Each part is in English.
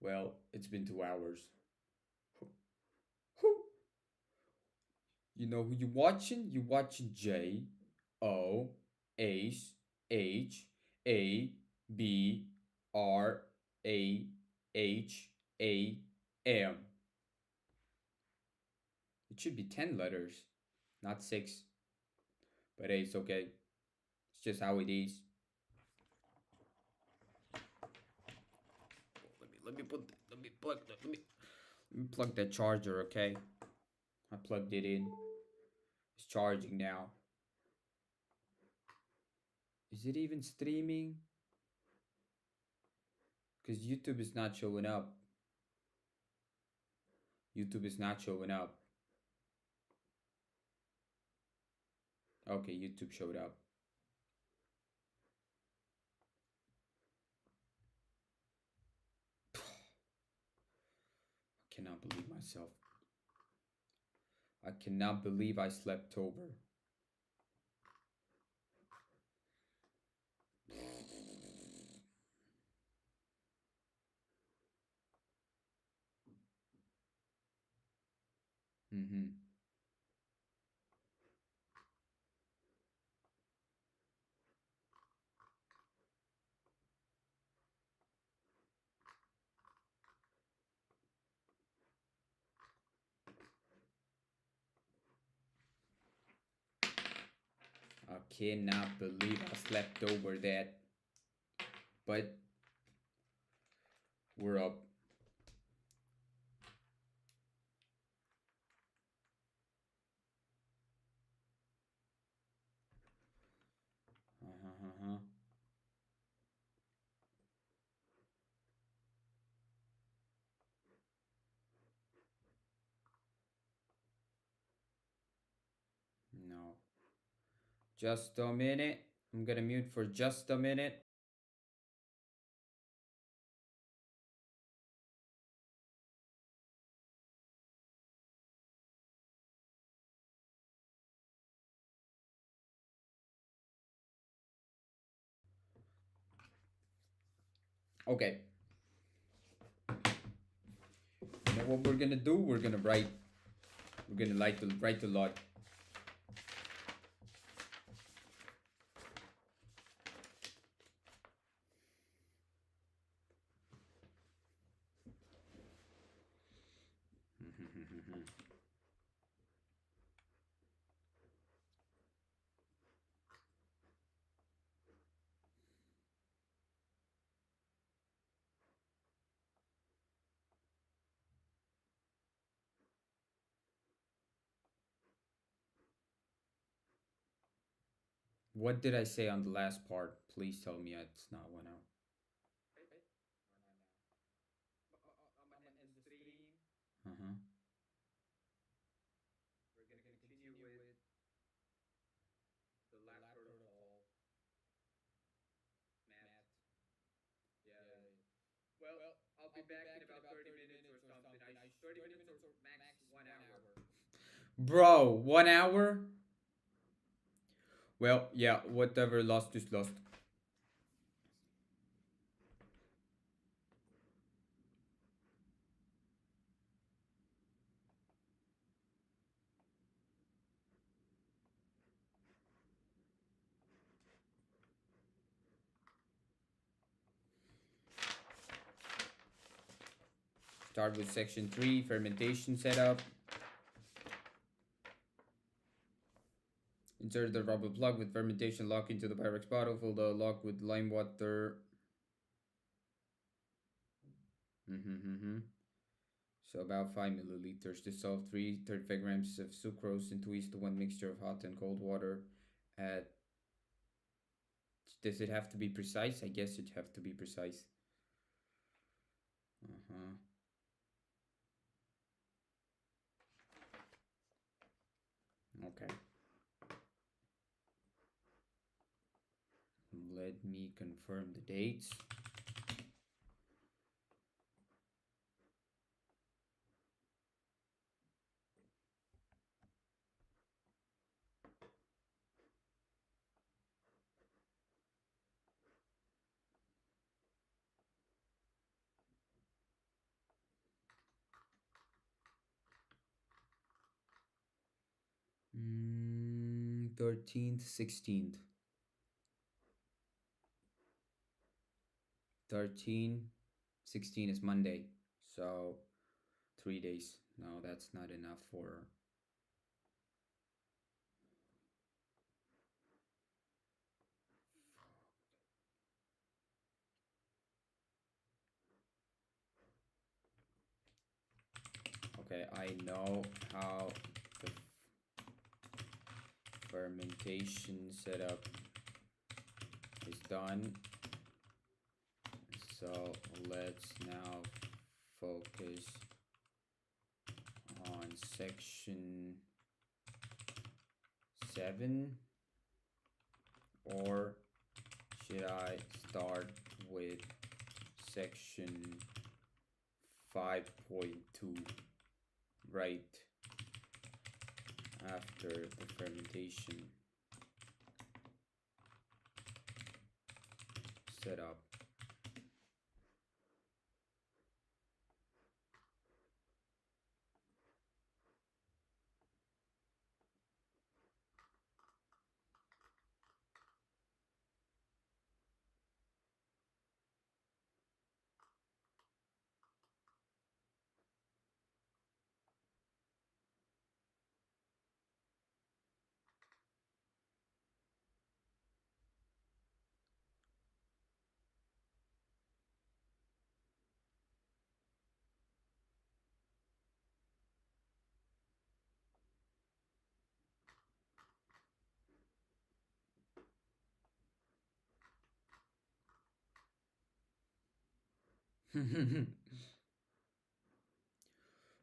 Well, it's been 2 hours. You know who you watching? You watching JOHHABRAHAM. It should be 10 letters, not 6. But hey, it's okay. It's just how it is. Let me plug that charger, okay? I plugged it in. It's charging now. Is it even streaming? Because YouTube is not showing up. YouTube is not showing up. Okay, YouTube showed up. I cannot believe myself. I cannot believe I slept over. Mm-hmm. I cannot believe I slept over that. But we're up. Uh-huh. No. Just a minute. I'm gonna mute for just a minute. Okay. You know what we're gonna do? We're gonna write. We're gonna write a lot. What did I say on the last part? Please tell me it's not 1 hour. Uh-huh. Bro, 1 hour? Well, yeah, whatever, lost is lost. Start with section 3, fermentation setup. Insert the rubber plug with fermentation lock into the Pyrex bottle. Fill the lock with lime water. So about 5 milliliters. Dissolve 35 grams of sucrose into each to one mixture of hot and cold water. Add. Does it have to be precise? I guess it have to be precise. Okay. Let me confirm the dates. 13th, 16th. 13, 16 is Monday. So 3 days. No, that's not enough for. Okay, I know how the fermentation setup is done. So let's now focus on section 7, or should I start with section 5.2 right after the fermentation setup?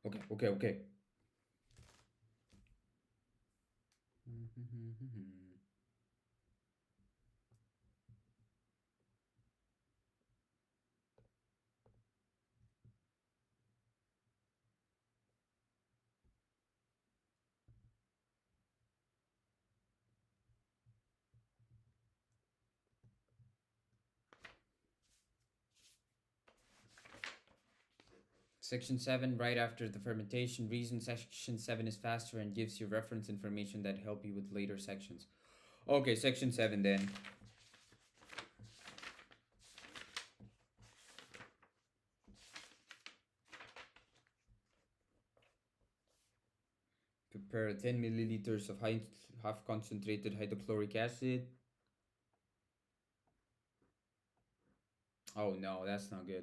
Okay, okay, okay. Section 7, right after the fermentation. Reason section 7 is faster and gives you reference information that help you with later sections. Okay, section 7 then. Prepare 10 milliliters of half concentrated hydrochloric acid. Oh no, that's not good.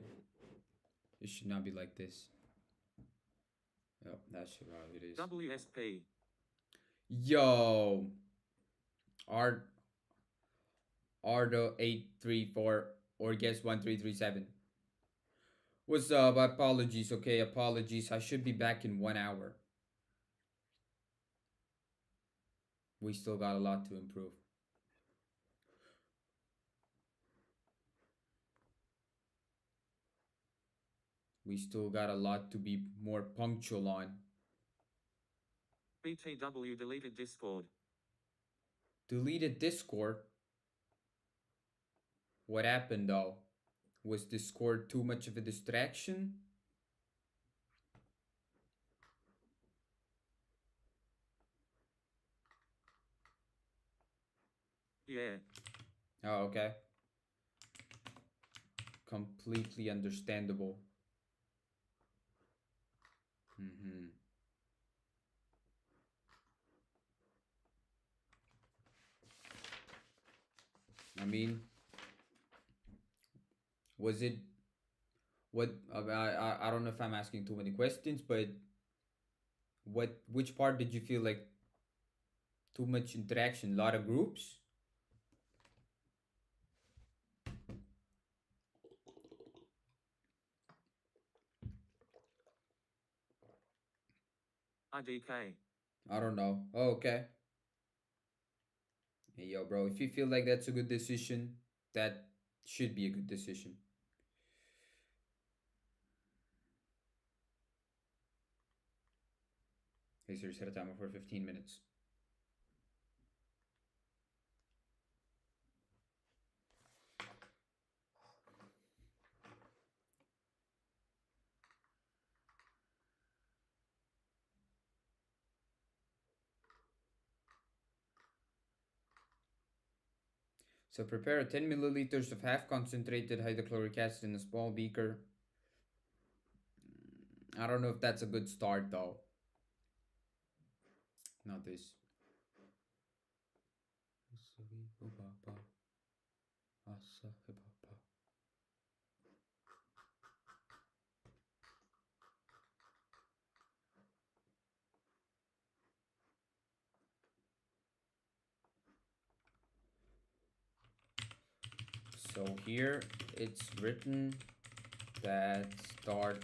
It should not be like this. Yep, that's how it is. WSP. Yo, Art Ardo 834 or guess 1337. What's up? Apologies, okay, apologies. I should be back in 1 hour. We still got a lot to improve. We still got a lot to be more punctual on. BTW deleted Discord. Deleted Discord? What happened though? Was Discord too much of a distraction? Yeah. Oh, okay. Completely understandable. Mm-hmm. I mean, was it what? I don't know if I'm asking too many questions, but which part did you feel like too much interaction? A lot of groups? IDK. I don't know. Oh, okay. Hey, yo, bro, if you feel like that's a good decision, that should be a good decision. Hey, sir, set a timer for 15 minutes. So prepare 10 milliliters of half concentrated hydrochloric acid in a small beaker. I don't know if that's a good start though. Not this. So here it's written that start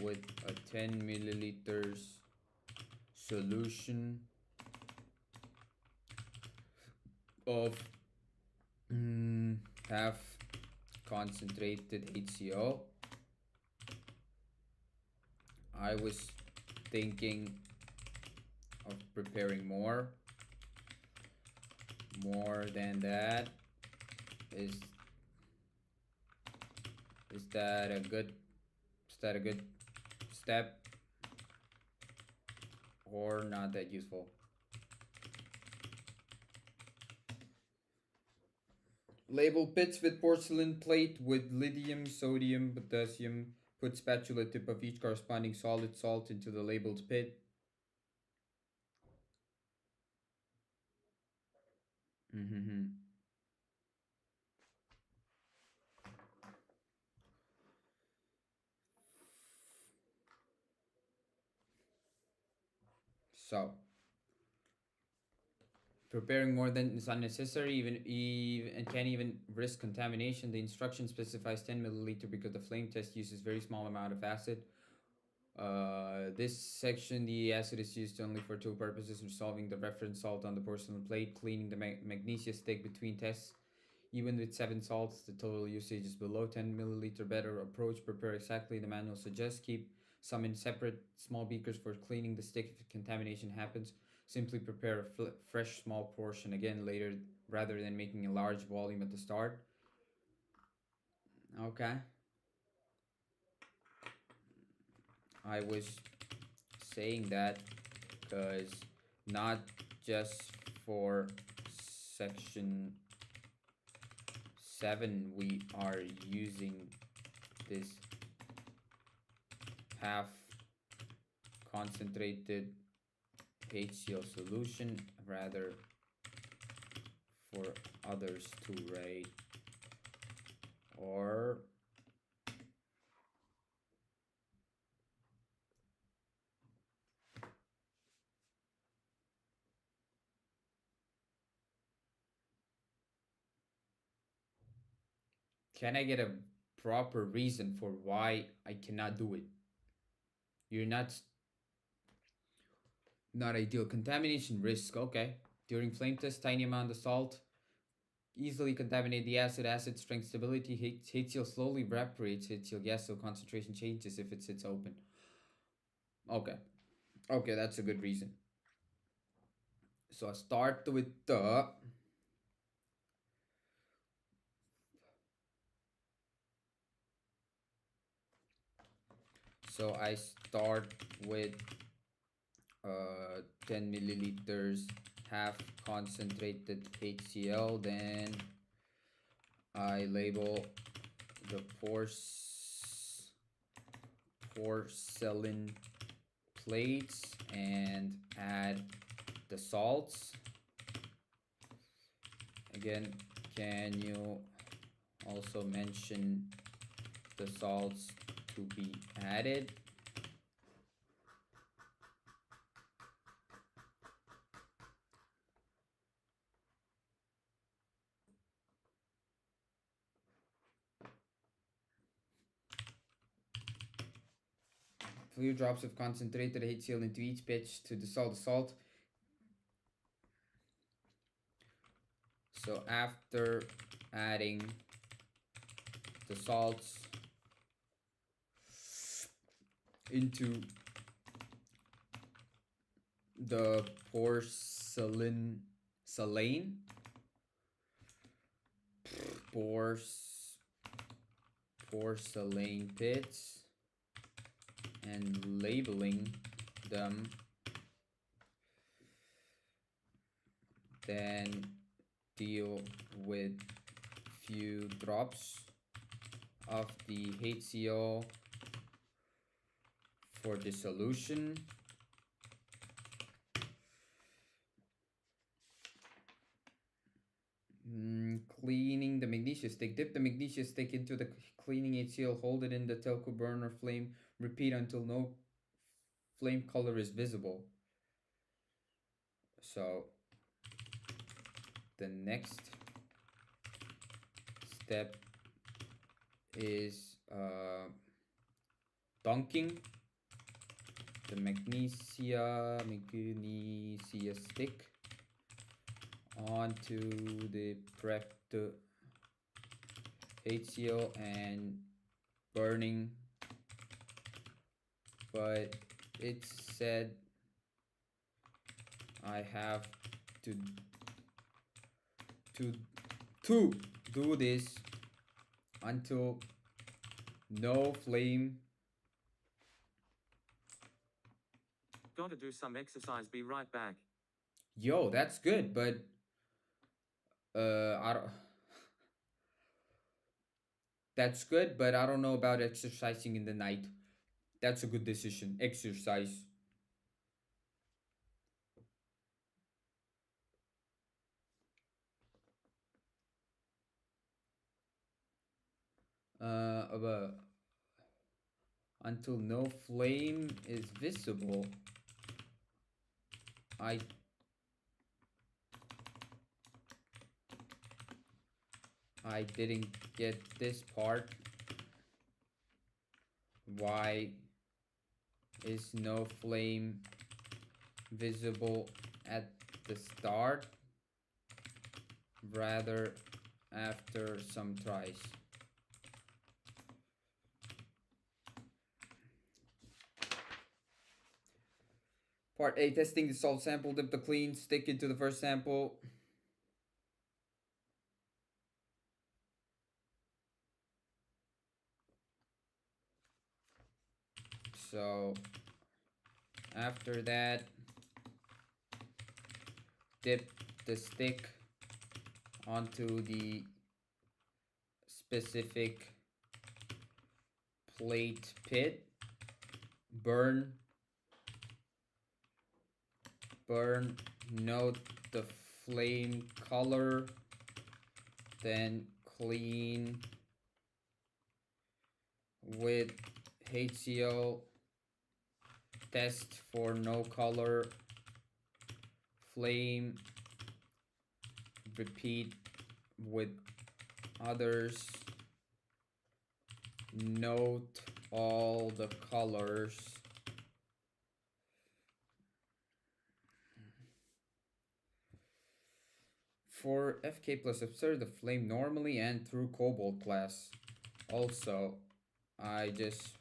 with a 10 milliliters solution of half concentrated HCl. I was thinking of preparing more than that. Is that a good step or not that useful? Label pits with porcelain plate with lithium, sodium, potassium. Put spatula tip of each corresponding solid salt into the labeled pit. So, preparing more than is unnecessary, even and can't even risk contamination. The instruction specifies 10 milliliter because the flame test uses very small amount of acid. This section, the acid is used only for two purposes: resolving the reference salt on the porcelain plate, cleaning the magnesia stick between tests. Even with 7 salts, the total usage is below 10 milliliter. Better approach: prepare exactly the manual suggests. Keep some in separate small beakers for cleaning the stick if contamination happens. Simply prepare a fresh small portion again later rather than making a large volume at the start. Okay. I was saying that because not just for section 7 we are using this half concentrated HCl solution, rather for others too, right? Or can I get a proper reason for why I cannot do it? You're not ideal. Contamination risk, okay. During flame test, tiny amount of salt easily contaminate the acid. Acid strength stability. HCl slowly evaporates HCl gas, so concentration changes if it sits open. Okay. Okay, that's a good reason. So I start with the so I start with 10 milliliters half concentrated HCl. Then I label the porcelain plates and add the salts. Again, can you also mention the salts to be added? Few drops of concentrated HCl into each pitch to dissolve the salt. So after adding the salts into the porcelain pits and labeling them, then deal with few drops of the HCl for dissolution. Cleaning the magnesia stick. Dip the magnesia stick into the cleaning HCl. Hold it in the telco burner flame. Repeat until no flame color is visible. So the next step is dunking the magnesia stick onto the prepped HCl and burning, but it said I have to do this until no flame. Gotta do some exercise, be right back. Yo, that's good, but I don't. That's good, but I don't know about exercising in the night. That's a good decision. Exercise. But until no flame is visible, I didn't get this part. Why is no flame visible at the start, rather after some tries? Part A, testing the salt sample. Dip the clean stick into the first sample. So after that, dip the stick onto the specific plate pit. Burn. Note the flame color. Then clean with HCl. Test for no color. Flame. Repeat with others. Note all the colors. For FK plus observe the flame normally and through cobalt class. Also, I just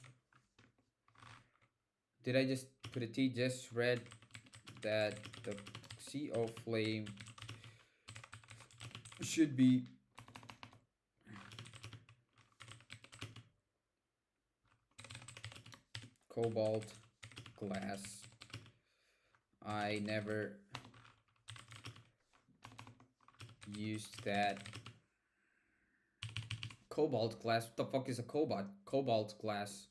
put a T? Just read that the CO flame should be cobalt glass. I never used that. Cobalt glass? What the fuck is a cobalt? Cobalt glass.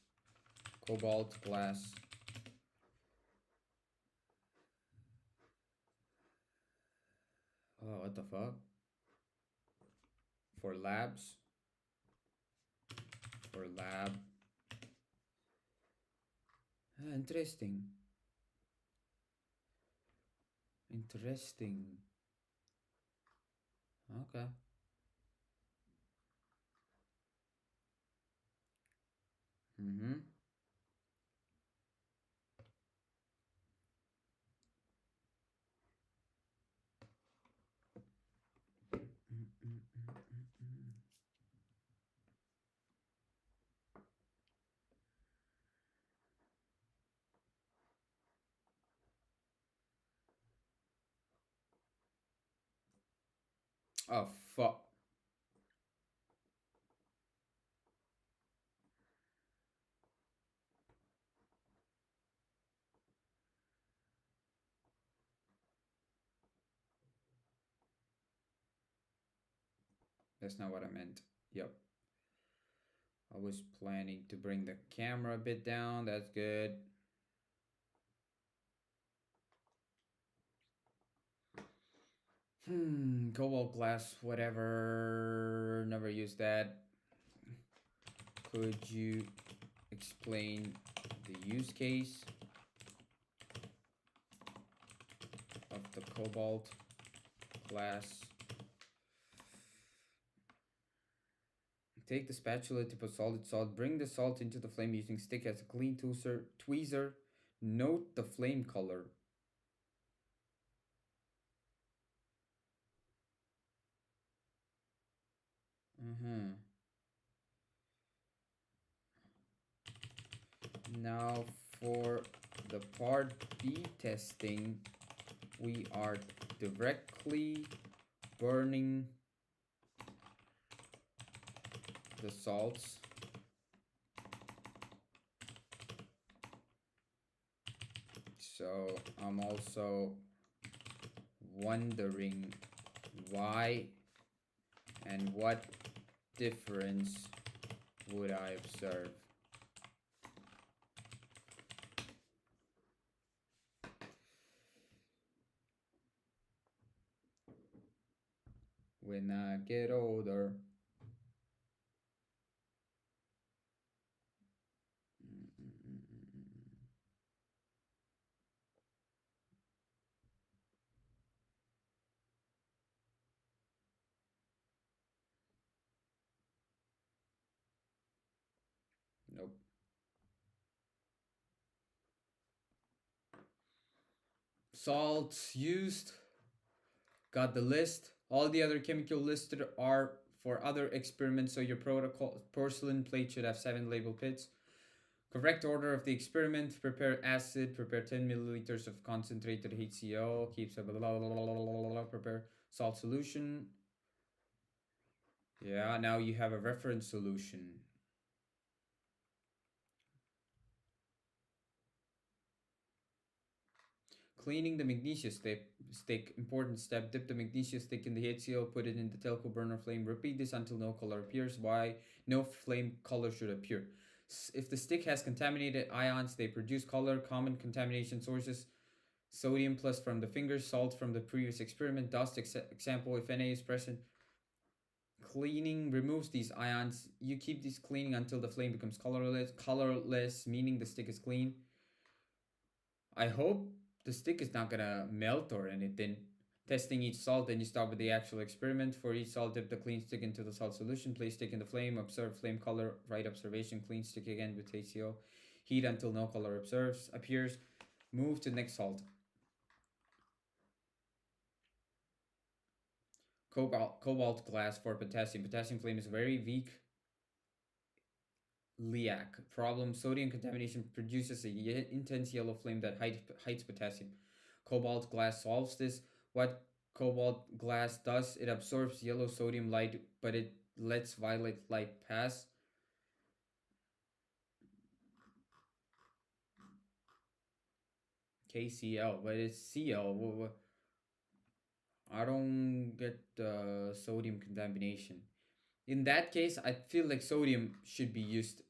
Cobalt glass. Oh, what the fuck? For labs? For lab. Interesting. Interesting. Okay. Mm-hmm. Oh, fuck. That's not what I meant. Yep. I was planning to bring the camera a bit down. That's good. Cobalt glass, whatever. Never used that. Could you explain the use case of the cobalt glass? Take the spatula, tip of solid salt, bring the salt into the flame using stick as a clean tweezer. Note the flame color. Now for the part B testing, we are directly burning the salts. So I'm also wondering why and what difference would I observe? When I get older. Nope. Salts used. Got the list. All the other chemical listed are for other experiments, so your protocol porcelain plate should have 7 label pits. Correct order of the experiment: prepare acid, prepare 10 milliliters of concentrated HCl, keeps a blah, blah, blah, blah, blah, blah, prepare salt solution. Yeah, now you have a reference solution. Cleaning the magnesia stick, important step. Dip the magnesia stick in the HCl, put it in the telco burner flame. Repeat this until no color appears. Why? No flame color should appear. If the stick has contaminated ions, they produce color. Common contamination sources: sodium plus from the fingers, salt from the previous experiment, dust example if Na is present. Cleaning removes these ions. You keep this cleaning until the flame becomes colorless, meaning the stick is clean. I hope the stick is not gonna melt or anything. Testing each salt, then you start with the actual experiment. For each salt, dip the clean stick into the salt solution, place stick in the flame, observe flame color, write observation, clean stick again with HCl, heat until no color appears, move to next salt. Cobalt glass for potassium. Potassium flame is very weak. LIAC problem: sodium contamination produces a intense yellow flame that hides potassium. Cobalt glass solves this. What cobalt glass does: it absorbs yellow sodium light, but it lets violet light pass. KCl, but it's Cl. I don't get sodium contamination. In that case, I feel like sodium should be used,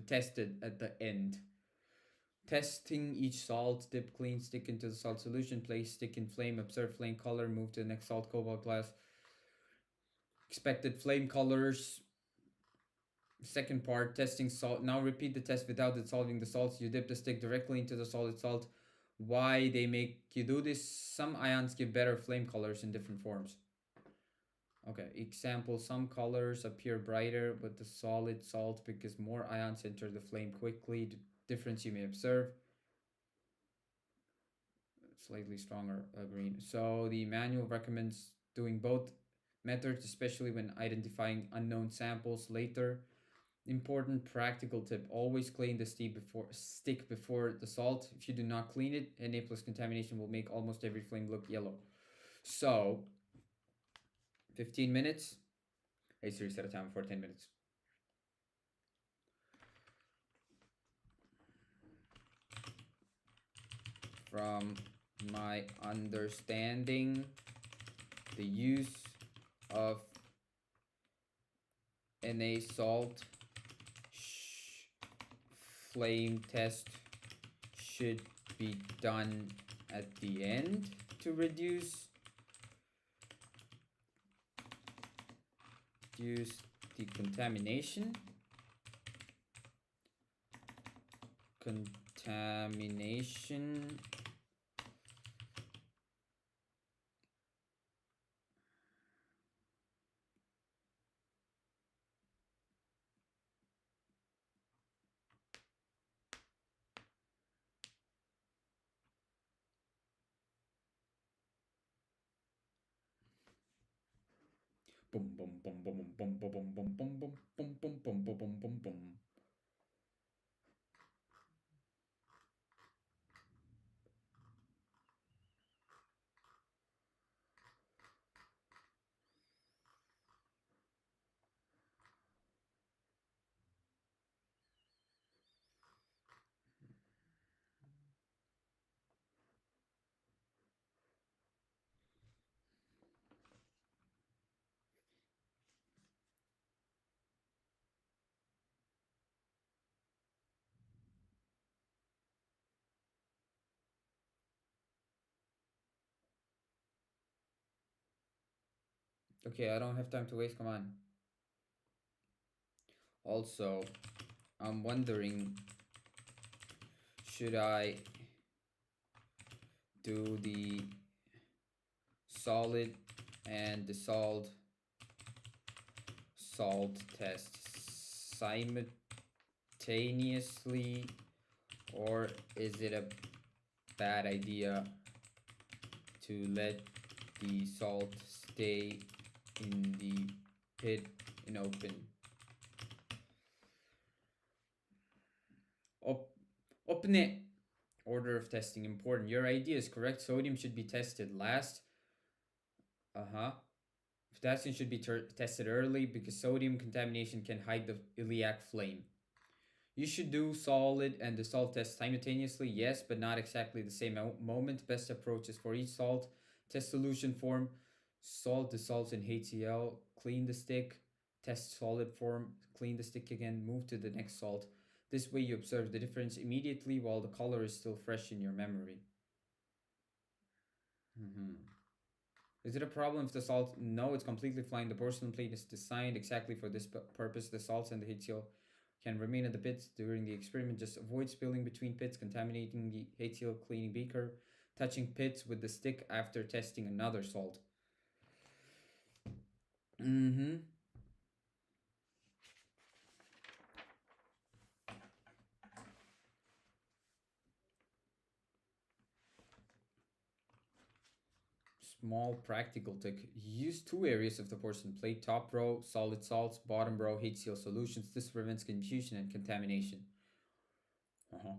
tested at the end. Testing each salt, dip clean stick into the salt solution, place stick in flame, observe flame color, move to the next salt. Cobalt glass. Expected flame colors. Second part, testing salt. Now repeat the test without dissolving the salts. You dip the stick directly into the solid salt. Why they make you do this? Some ions give better flame colors in different forms. Okay, example: some colors appear brighter with the solid salt because more ions enter the flame quickly. The difference you may observe: slightly stronger green. So the manual recommends doing both methods, especially when identifying unknown samples later. Important practical tip: always clean the stick before the salt. If you do not clean it, Na plus contamination will make almost every flame look yellow. So 15 minutes. Hey Siri, set a timer for 10 minutes. From my understanding, the use of Na salt flame test should be done at the end to reduce the contamination. Contamination. Boom, boom, boom, boom, boom, boom, boom, boom, boom, boom, boom, boom, boom, boom, boom, boom, boom. Okay, I don't have time to waste. Come on. Also, I'm wondering, should I do the solid and the salt test simultaneously, or is it a bad idea to let the salt stay in the pit in open? Open it. Order of testing important. Your idea is correct. Sodium should be tested last. Uh-huh. Potassium should be tested early because sodium contamination can hide the iliac flame. You should do solid and the salt test simultaneously, yes, but not exactly the same moment. Best approaches for each salt test solution form: salt dissolves in HCl, clean the stick, test solid form, clean the stick again, move to the next salt. This way you observe the difference immediately while the color is still fresh in your memory. Is it a problem if the salt? No, it's completely fine. The porcelain plate is designed exactly for this purpose. The salts and the HCl can remain in the pits during the experiment. Just avoid spilling between pits, contaminating the HCl cleaning beaker, touching pits with the stick after testing another salt. Small practical tip. Use two areas of the porcelain plate. Top row, solid salts. Bottom row, HCl solutions. This prevents confusion and contamination. Okay.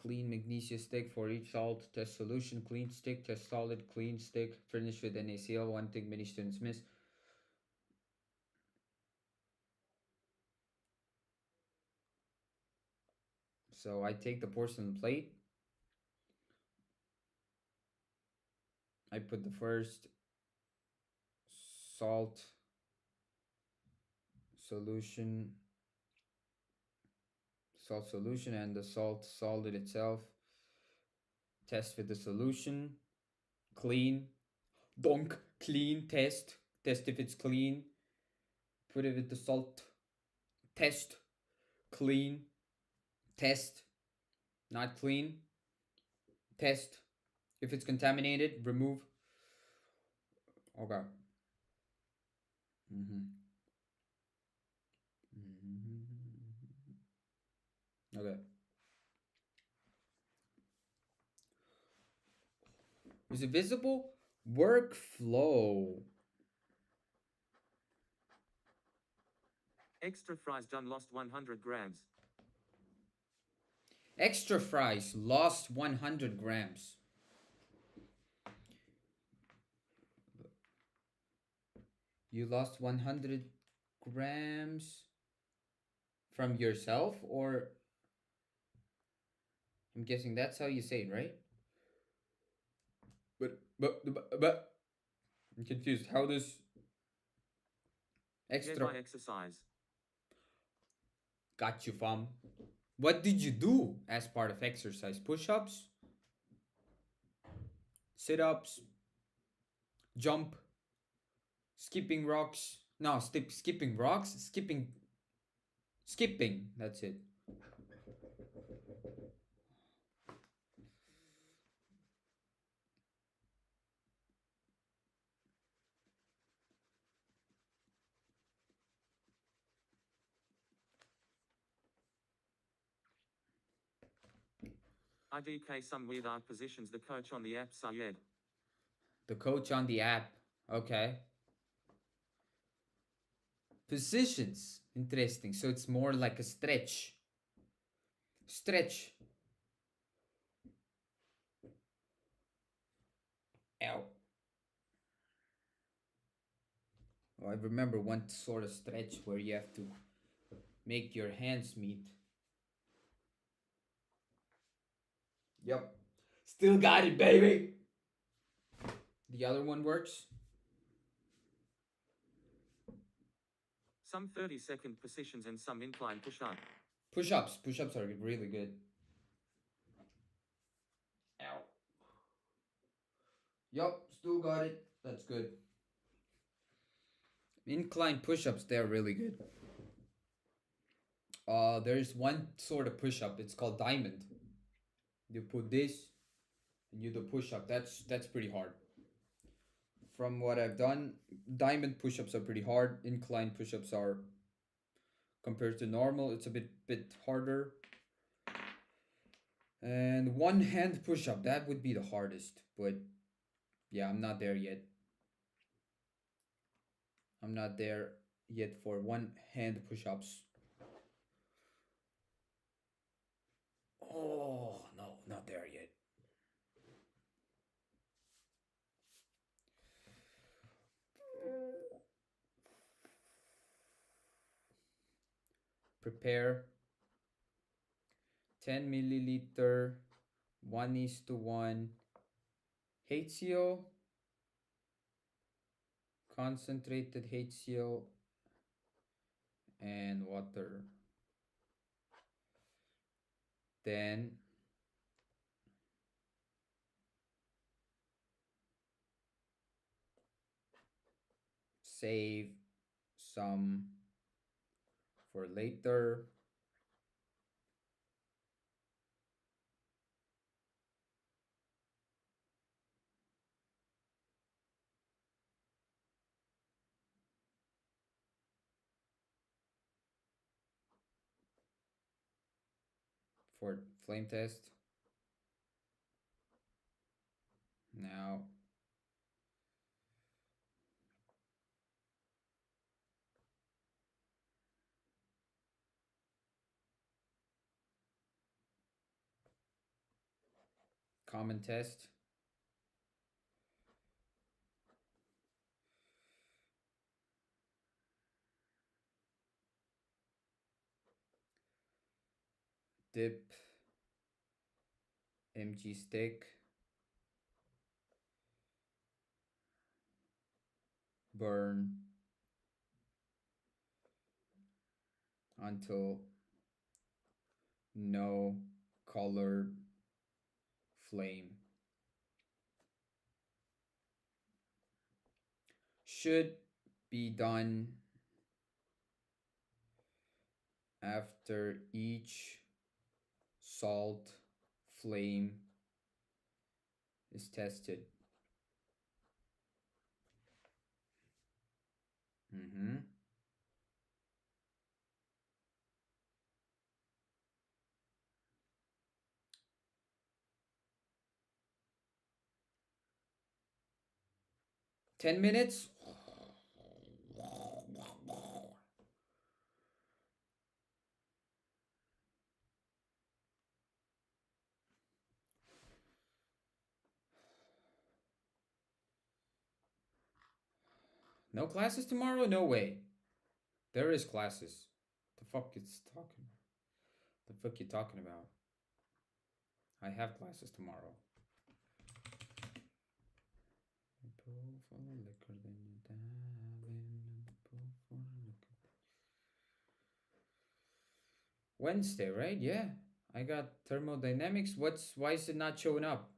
Clean magnesia stick for each salt. Test solution. Clean stick. Test solid. Clean stick. Finish with NaCl. One thing many students miss. So I take the porcelain plate. I put the first salt solution and the salt solid itself. Test with the solution. Clean. Donk. Clean. Test. Test if it's clean. Put it with the salt. Test. Clean. Test. Not clean. Test. If it's contaminated, remove. Okay. Okay. Is it visible? Workflow. Extra fries done lost 100 grams. Extra fries lost 100 grams. You lost 100 grams from yourself, or I'm guessing that's how you say it, right? But I'm confused. How does Get extra by exercise. got you, fam? What did you do as part of exercise? Push-ups, sit-ups, jump, skipping rocks. No, skipping rocks, skipping. That's it. IDK some weird art positions the coach on the app Sayed. The coach on the app. Okay. Positions. Interesting. So it's more like a stretch. Stretch. Ow. Oh, I remember one sort of stretch where you have to make your hands meet. Yep. Still got it, baby. The other one works. Some 30-second positions and some incline push-up. Push-ups. Push-ups are really good. Ow. Yup, still got it. That's good. Incline push-ups, they're really good. There's one sort of push-up. It's called diamond. You put this and you do push-up. That's pretty hard. From what I've done, diamond push-ups are pretty hard. Incline push-ups are, compared to normal, it's a bit harder. And one hand push-up, that would be the hardest. But yeah, I'm not there yet. I'm not there yet for one hand push-ups. Oh no, not there yet. Prepare 10 milliliter 1:1 HCl, concentrated HCl, and water. Then save some for later. For flame test. Now common test. Dip MG stick. Burn until no colored flame. Should be done after each salt flame is tested. Mm-hmm. 10 minutes. No classes tomorrow? No way. There is classes. The fuck it's talking? The fuck you talking about? I have classes tomorrow. Wednesday, right? Yeah. I got thermodynamics. Why is it not showing up?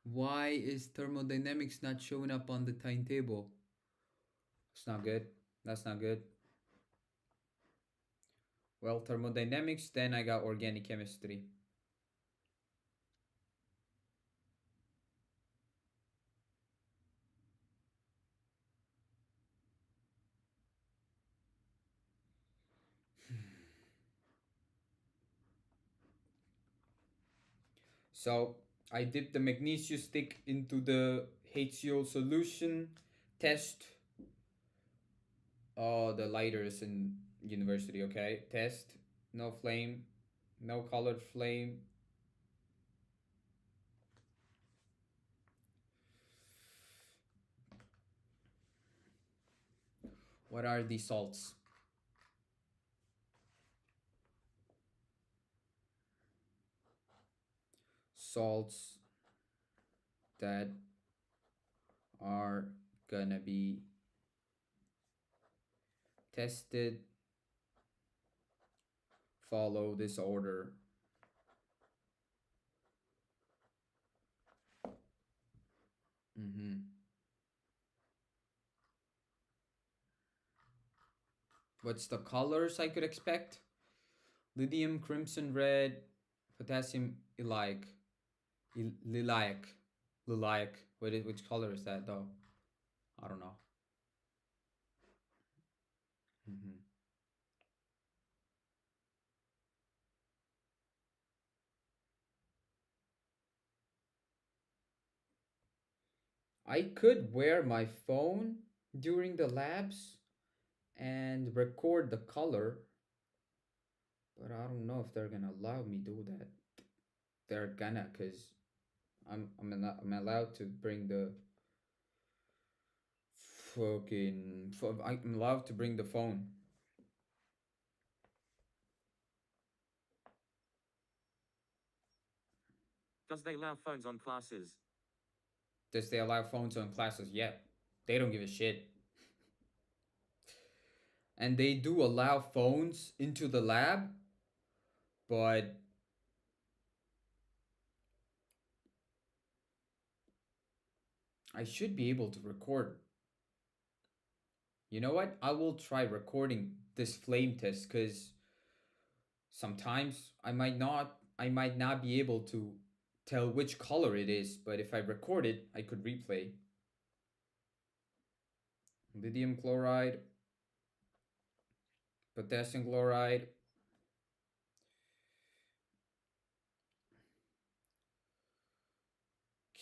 Why is thermodynamics not showing up on the timetable? It's not good. That's not good. Well, thermodynamics, then I got organic chemistry. So I dip the magnesium stick into the HCl solution, test the lighters in university, okay? Test, no flame, no colored flame. What are these salts? Salts that are gonna be tested. Follow this order. Mm-hmm. What's the colors I could expect? Lithium, crimson red, potassium, lilac. Lilac. Lilac. Which color is that though? I don't know. Mm-hmm. I could wear my phone during the labs and record the color, but I don't know if they're gonna allow me do that. They're gonna, cause I'm allowed to bring the I'm allowed to bring the phone. Does they allow phones on classes? Does they allow phones on classes? Yeah, they don't give a shit. And they do allow phones into the lab, but I should be able to record. You know what? I will try recording this flame test because sometimes I might not be able to tell which color it is, but if I record it, I could replay. Lithium chloride, potassium chloride,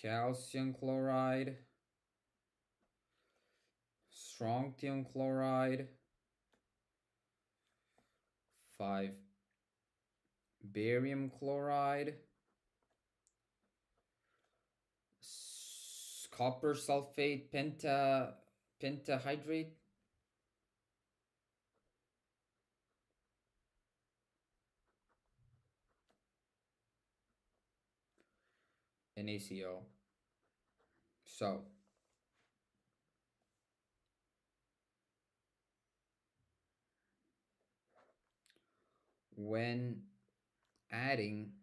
calcium chloride, strontium chloride, 5 barium chloride, copper sulfate pentahydrate, NaCl. So when adding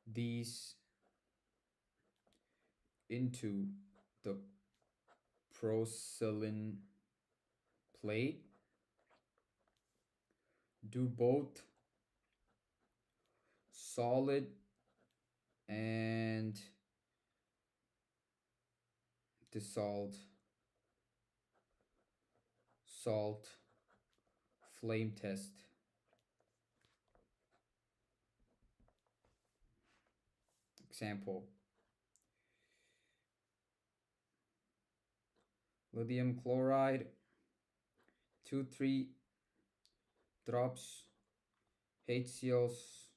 these into the porcelain plate, do both solid and dissolved salt flame test. Example: lithium chloride, 2-3 drops HCl's.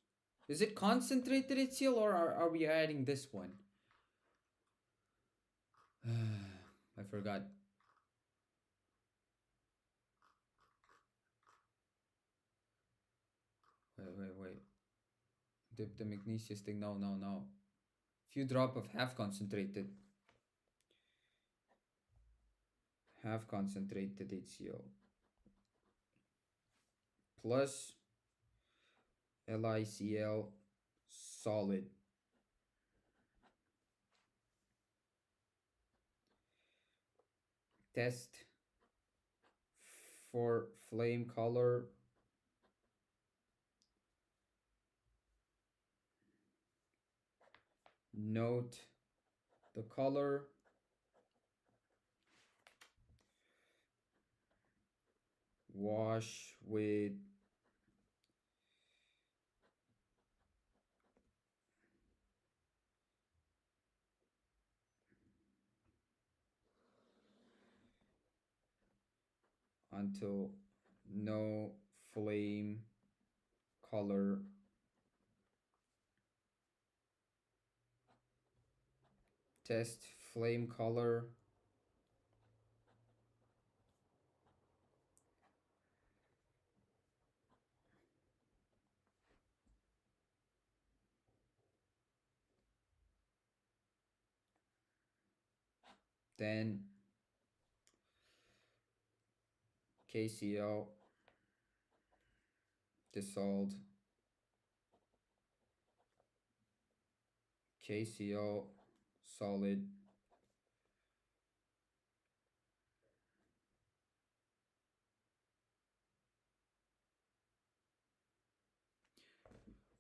Is it concentrated HCl or are we adding this one? I forgot. Wait. The magnesium thing. No. Few drop of half concentrated. Half concentrated HCl. Plus LiCl solid. Test for flame color. Note the color. Wash with until no flame color test flame color then KCl dissolved KCl solid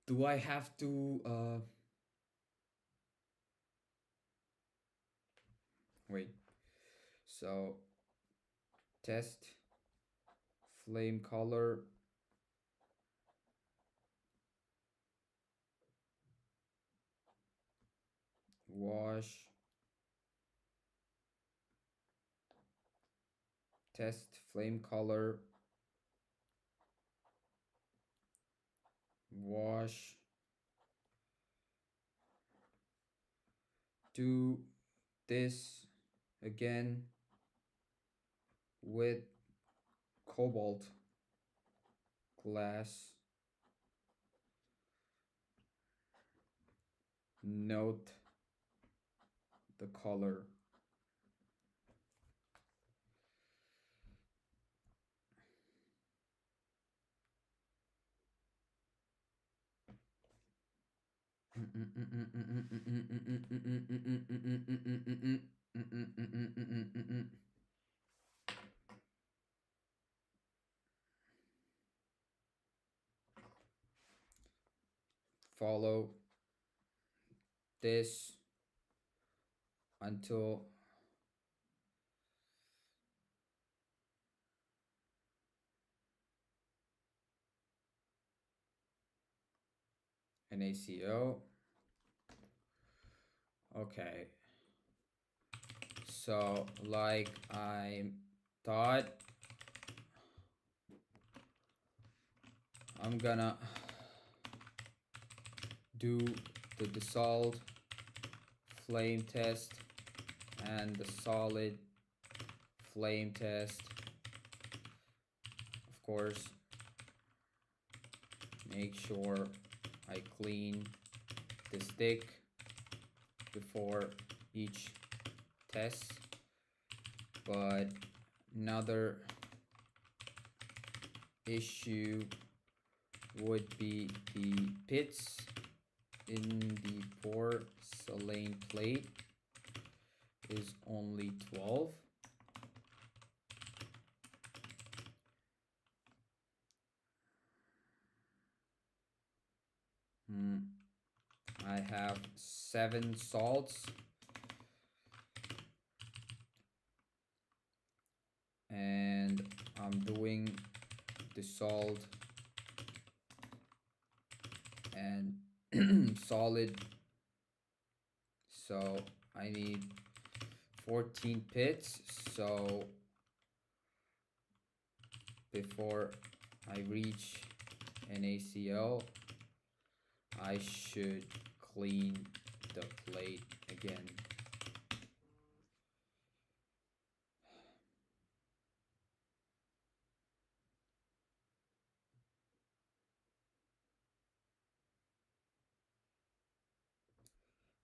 do I have to wait so test flame color wash test flame color wash do this again with cobalt glass note the color follow this until NaCO. Okay. So like I thought, I'm gonna do the dissolved flame test and the solid flame test. Of course, make sure I clean the stick before each test. But another issue would be the pits in the porcelain plate is only 12. I have 7 salts and I'm doing the salt and solid, so I need 14 pits. So before I reach NaCl. I should clean the plate again.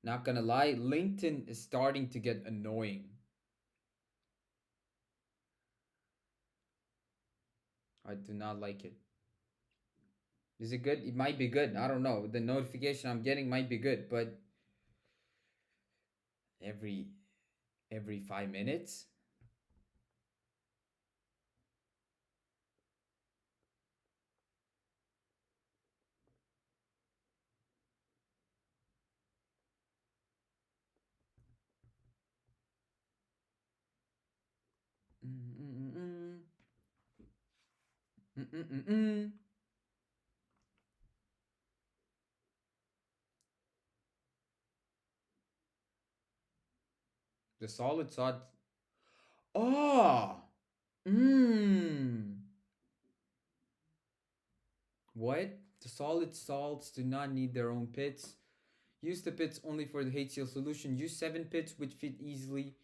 Not gonna lie, LinkedIn is starting to get annoying. I do not like it. Is it good? It might be good. I don't know. The notification I'm getting might be good, but every every 5 minutes. Mm-mm-mm-mm. Mm-mm-mm-mm. The solid salt. Oh. Mmm. What? The solid salts do not need their own pits. Use the pits only for the HCl solution. Use 7 pits which fit easily.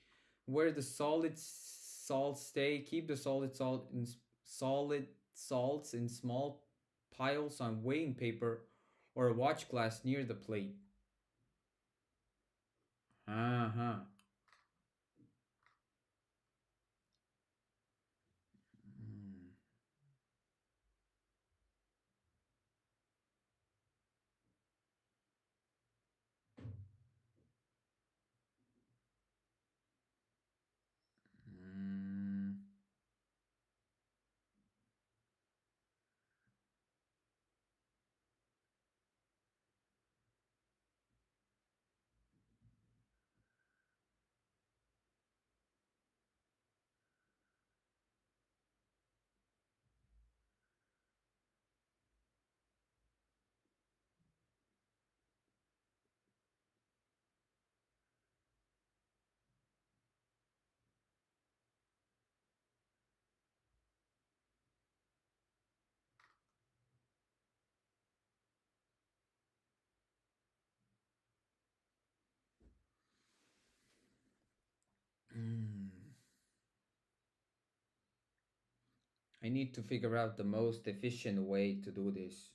Where the solid salts stay, keep the solid salts in small piles on weighing paper or a watch glass near the plate. Uh-huh. Mm. Mm. Mm. I need to figure out the most efficient way to do this.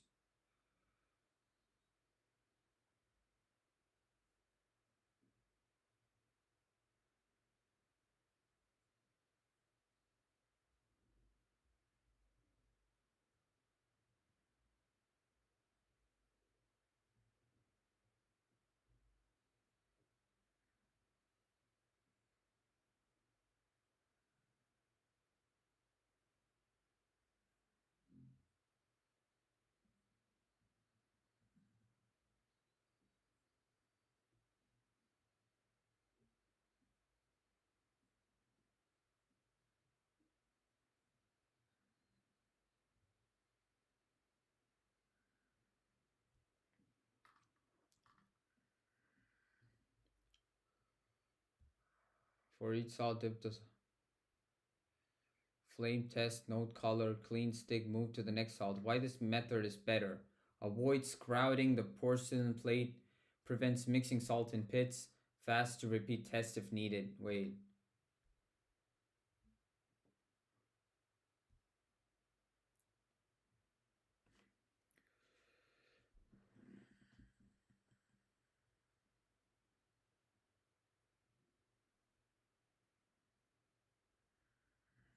For each salt dip the flame test, note color, clean stick, move to the next salt. Why this method is better. Avoids crowding the porcelain plate, prevents mixing salt in pits, fast to repeat test if needed. Wait.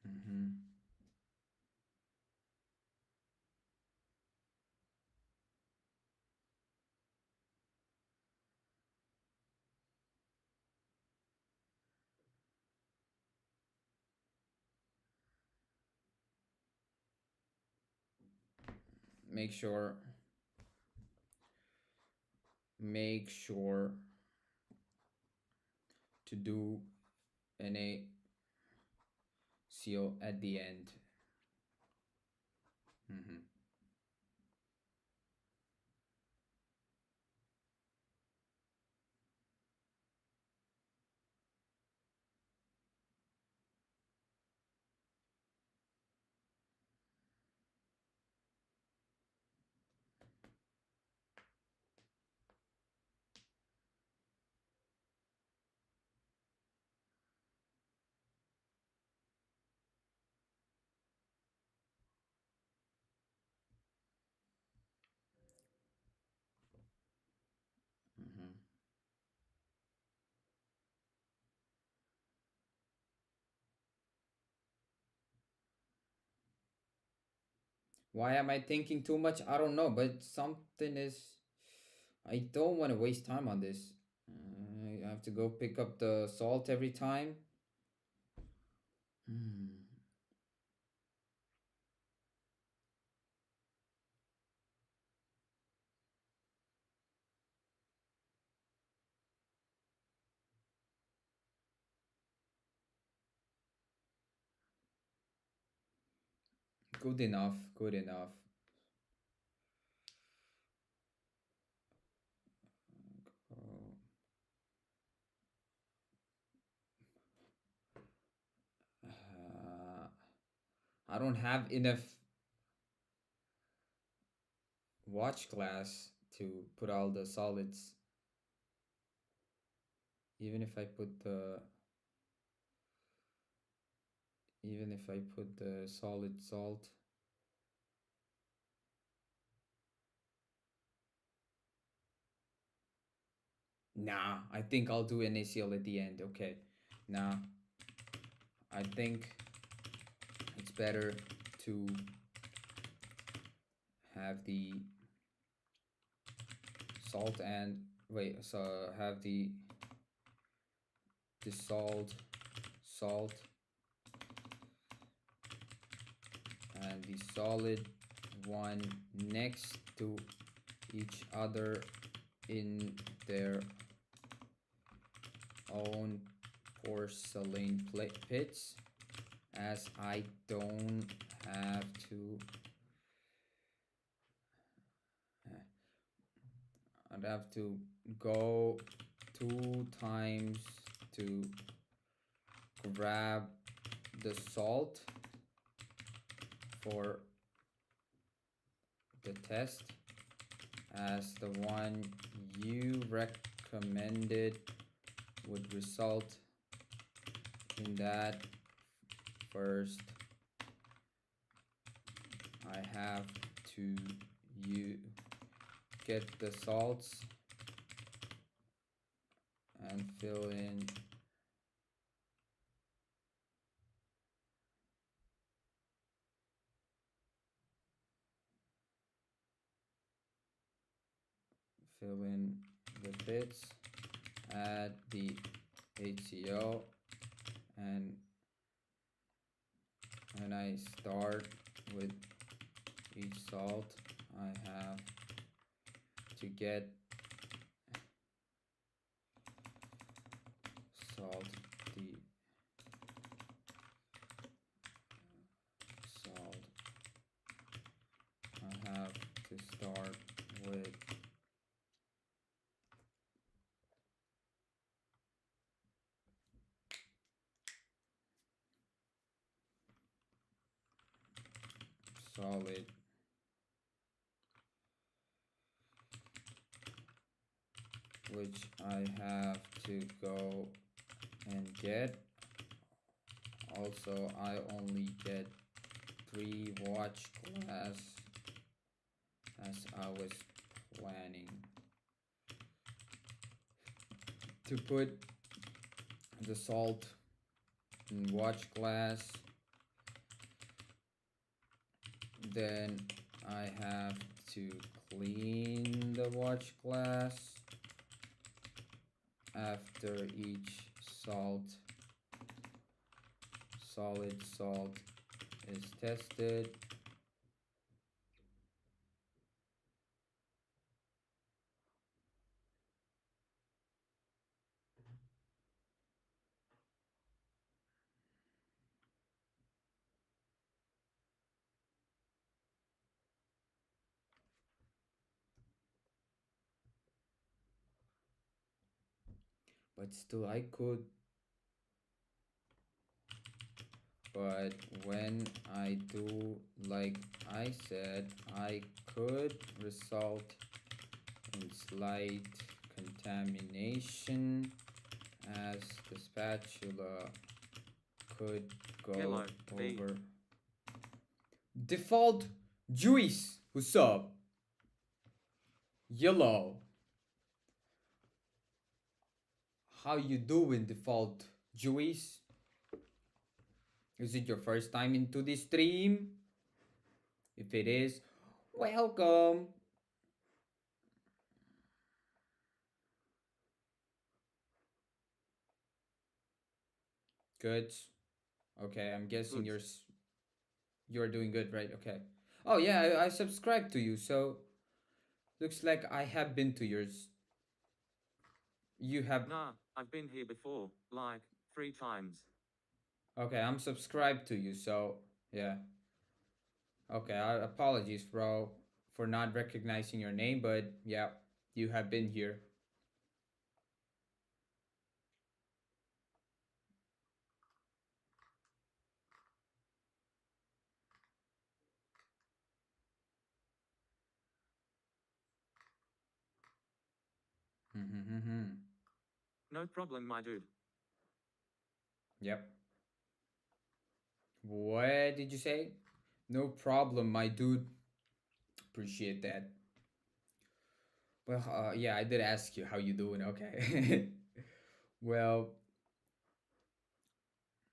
Mm-hmm. Make sure make sure to do NaCO at the end. Mm-hmm. Why am I thinking too much? I don't know, but something is. I don't want to waste time on this. I have to go pick up the salt every time. Hmm. Good enough. Good enough. Oh, uh, I don't have enough watch glass to put all the solids. Even if I put the even if I put the solid salt. Nah, I think I'll do NaCl at the end. Okay. Nah, I think it's better to have the salt and wait, so have the dissolved salt and the solid one next to each other in their own porcelain pits, as I don't have to. I'd have to go 2 times to grab the salt for the test, as the one you recommended would result in that. First, I have to you get the salts and fill in the bits, add the HCO, and when I start with each salt, I have to get salt the salt. I have to start with solid, which I have to go and get. Also, I only get 3 watch glass as I was planning to put the salt in watch glass. Then I have to clean the watch glass after each solid salt is tested. But still I could, but when I do like I said, I could result in slight contamination, as the spatula could go Yellow, B. over. Default juice, what's up? Yellow, how you doing, default juice? Is it your first time into this stream? If it is, welcome. Good. Okay, I'm guessing Good. you're doing good, right? Okay. Oh yeah, I subscribed to you, so looks like I have been to yours. You have. Nah, I've been here before, like, 3 times. Okay, I'm subscribed to you, so yeah. Okay, apologies, bro, for not recognizing your name, but yeah, you have been here. No problem, my dude. Yep. What did you say? No problem, my dude. Appreciate that. Well, yeah, I did ask you how you doing. Okay. Well,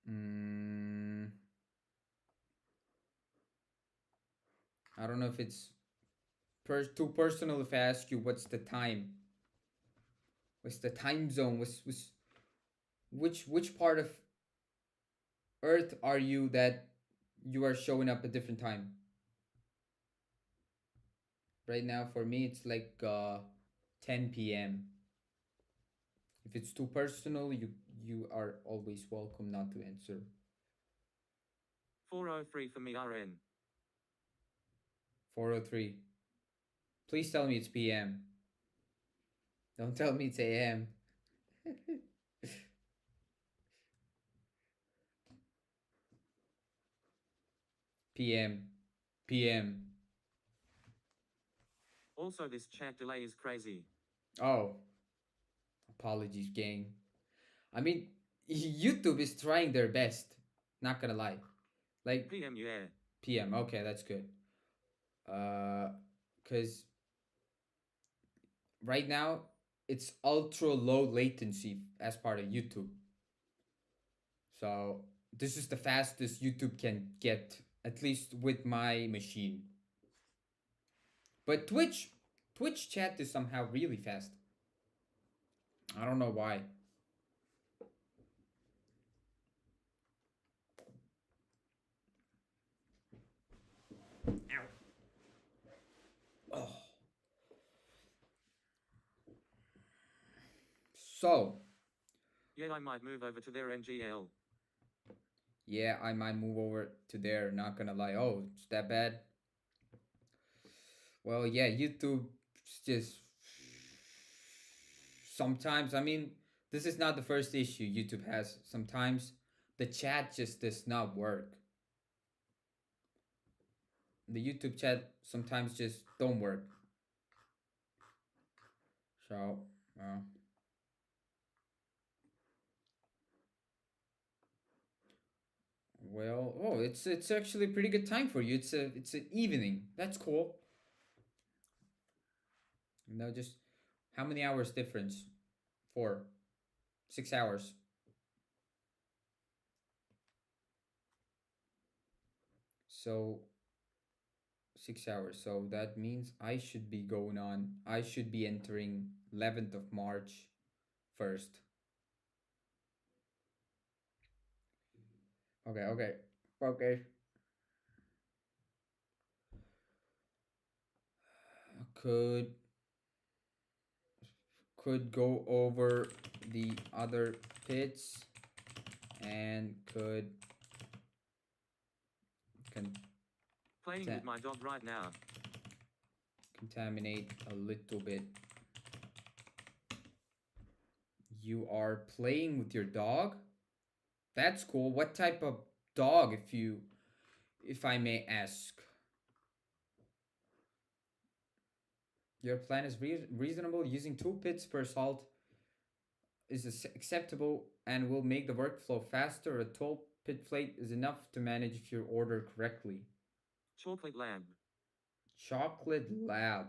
mm, I don't know if it's too personal if I ask you what's the time. What's the time zone? Which part of Earth are you that you are showing up at different time? Right now, for me, it's like 10 p.m. If it's too personal, you are always welcome not to answer. 4:03 for me, RN. 4:03. Please tell me it's p.m. Don't tell me it's a.m. p.m. p.m. Also, this chat delay is crazy. Oh, apologies, gang. I mean, YouTube is trying their best. Not gonna lie. Like PM, yeah. p.m. Okay, that's good. Cause right now it's ultra low latency as part of YouTube. So this is the fastest YouTube can get, at least with my machine. But Twitch chat is somehow really fast. I don't know why. Ow. Oh. So Yeah, I might move over to their NGL. yeah, I might move over to there. Not gonna lie. Oh, it's that bad. Well, yeah, YouTube just sometimes. I mean, this is not the first issue YouTube has. Sometimes the chat just does not work. The YouTube chat sometimes just don't work. So, uh, well, oh, it's actually a pretty good time for you. It's an evening. That's cool. Just how many hours difference? 4, 6 hours. So 6 hours. So that means I should be going on. I should be entering 11th of March first. Okay, okay, okay. Could go over the other pits and could Playing with my dog right now. contaminate a little bit. You are playing with your dog? That's cool. What type of dog, if I may ask? Your plan is reasonable. Using 2 pits per salt is acceptable and will make the workflow faster. A 12 pit plate is enough to manage if you order correctly. Chocolate lab. Chocolate lab.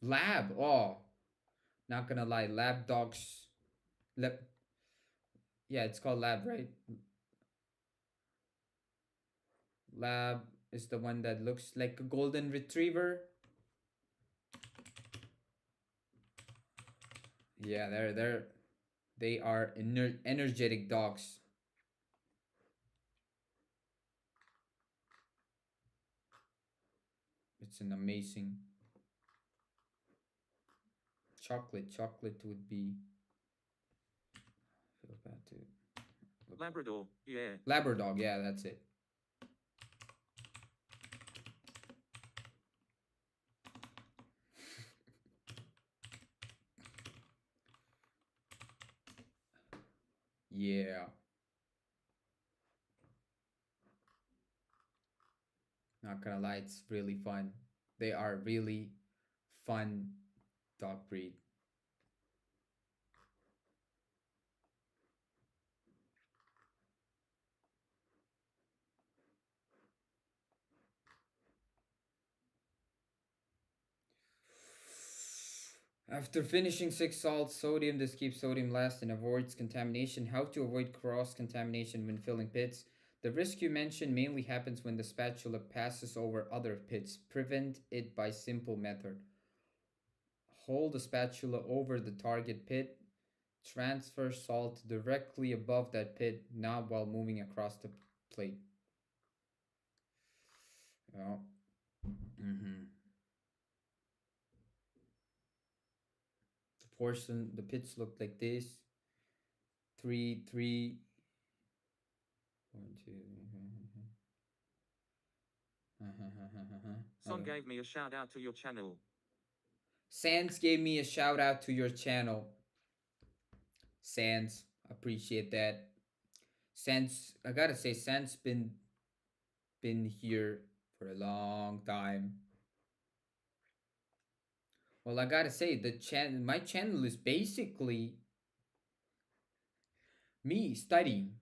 Lab. Oh, not gonna lie. Lab dogs. Lab. Yeah, it's called lab, right? Lab. is the one that looks like a golden retriever. Yeah, they are energetic dogs. It's an amazing chocolate. Chocolate would be. Feel bad to look. Labrador, yeah. Labrador, yeah, that's it. Yeah. Not gonna lie, it's really fun. They are really fun dog breed. After finishing 6 salts, sodium, this keeps sodium last and avoids contamination. How to avoid cross contamination when filling pits? The risk you mentioned mainly happens when the spatula passes over other pits. Prevent it by simple method. Hold the spatula over the target pit. Transfer salt directly above that pit, not while moving across the plate. Oh. Mm-hmm. The pits look like this. Three. One, two. Son Okay. gave me a shout out to your channel. Sans gave me a shout out to your channel. Sans, appreciate that. Sans, I gotta say, Sans been here for a long time. Well, I gotta say, my channel is basically me studying,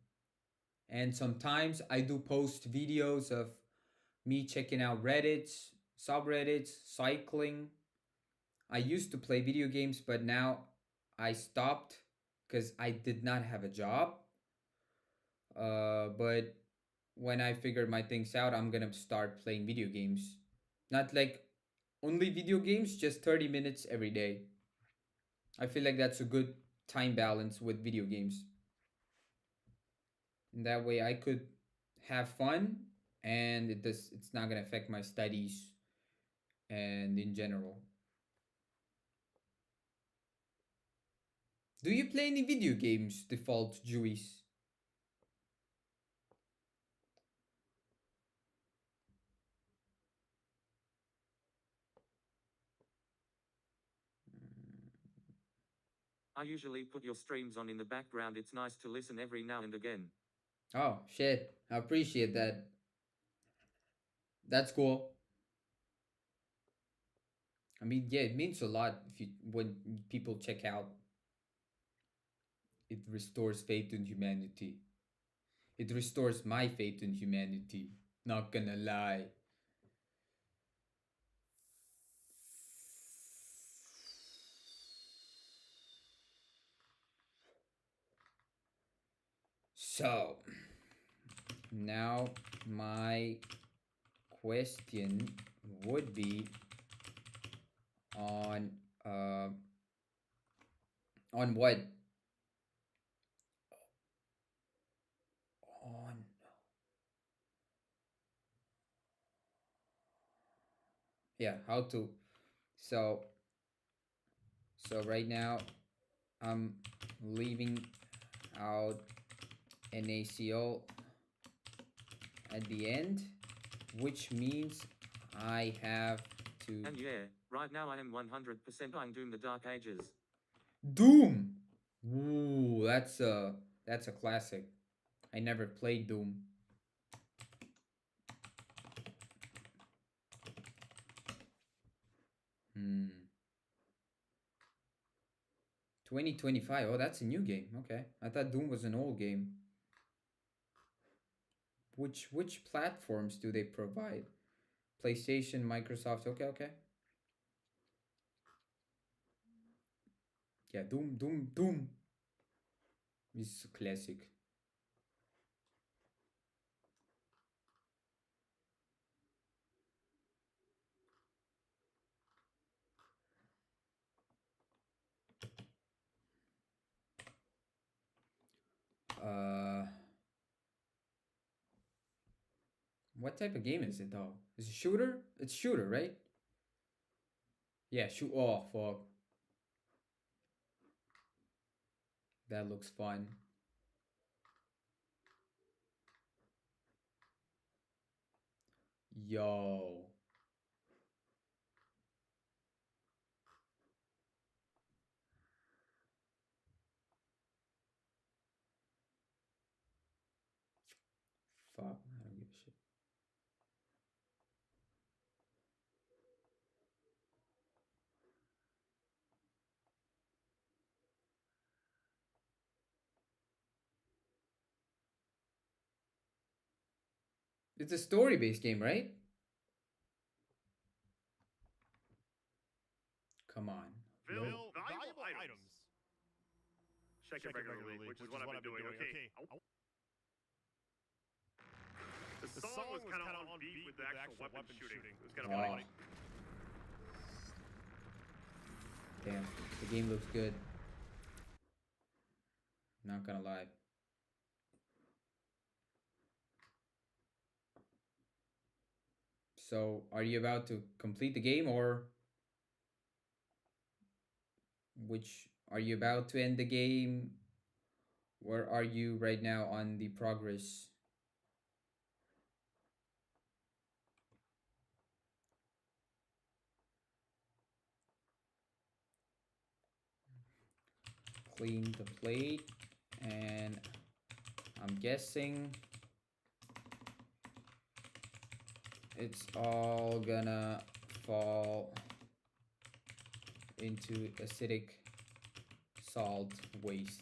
and sometimes I do post videos of me checking out Reddits, subreddits, cycling. I used to play video games, but now I stopped because I did not have a job. But when I figured my things out, I'm gonna start playing video games. Not like only video games, just 30 minutes every day. I feel like that's a good time balance with video games. And that way I could have fun and it's not gonna affect my studies and in general. Do you play any video games, default Jewies? I usually put your streams on in the background. It's nice to listen every now and again. Oh shit, I appreciate that. That's cool. I mean, yeah, it means a lot if you when people check out. It restores faith in humanity. It restores my faith in humanity. Not gonna lie. So, now my question would be on uh on what? On yeah, how to so right now I'm leaving out NaCl at the end, which means I have to And yeah, right now I am 100% playing Doom the Dark Ages. Doom. Ooh, that's a classic. I never played Doom. Hmm. 2025. Oh, that's a new game. Okay. I thought Doom was an old game. Which platforms do they provide? PlayStation, Microsoft. Okay, okay. Yeah, Doom is a classic. What type of game is it though? Is it shooter? It's shooter, right? Yeah, shoot. Oh, fuck. That looks fun. Yo. Fuck. I don't give a shit. It's a story based game, right? Come on. Load. Fill valuable items. Check it regularly, which is what I've been doing. Okay. The song was kind of on beat with the actual weapon shooting. It was kind of funny. Damn. The game looks good. Not gonna lie. So, are you about to complete the game or which are you about to end the game? Where are you right now on the progress? Clean the plate, and I'm guessing it's all gonna fall into acidic salt waste.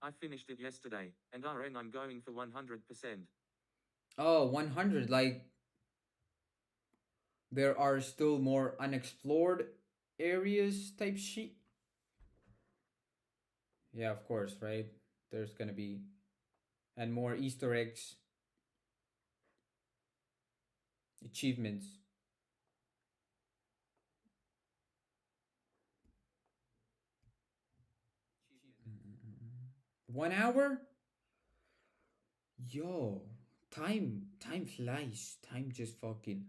I finished it yesterday, and I'm going for 100%. Oh, 100. Like, there are still more unexplored areas type shit. Yeah, of course, right? There's gonna be. And more Easter eggs, achievements. 1 hour? Yo, time flies. Time just fucking.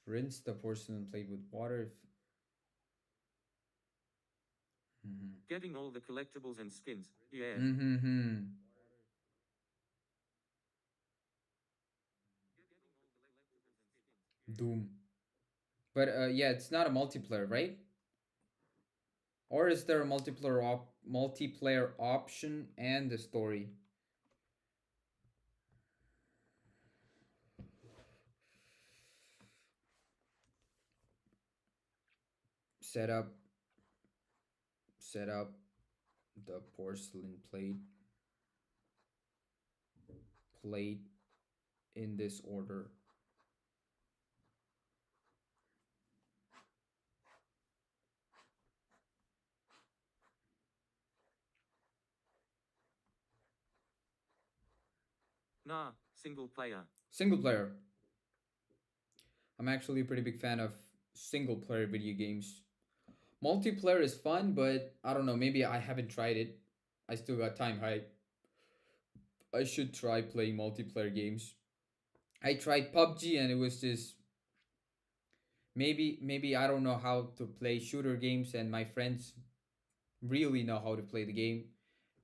Rinse the porcelain plate with water. Getting all the collectibles and skins, yeah. Mm-hmm. Doom. But yeah, it's not a multiplayer, right? Or is there a multiplayer option and the story? Set up set up the porcelain plate in this order. Nah, single player. Single player. I'm actually a pretty big fan of single player video games. Multiplayer is fun, but I don't know, maybe I haven't tried it. I still got time hype. I should try playing multiplayer games. I tried PUBG and it was just maybe I don't know how to play shooter games and my friends really know how to play the game.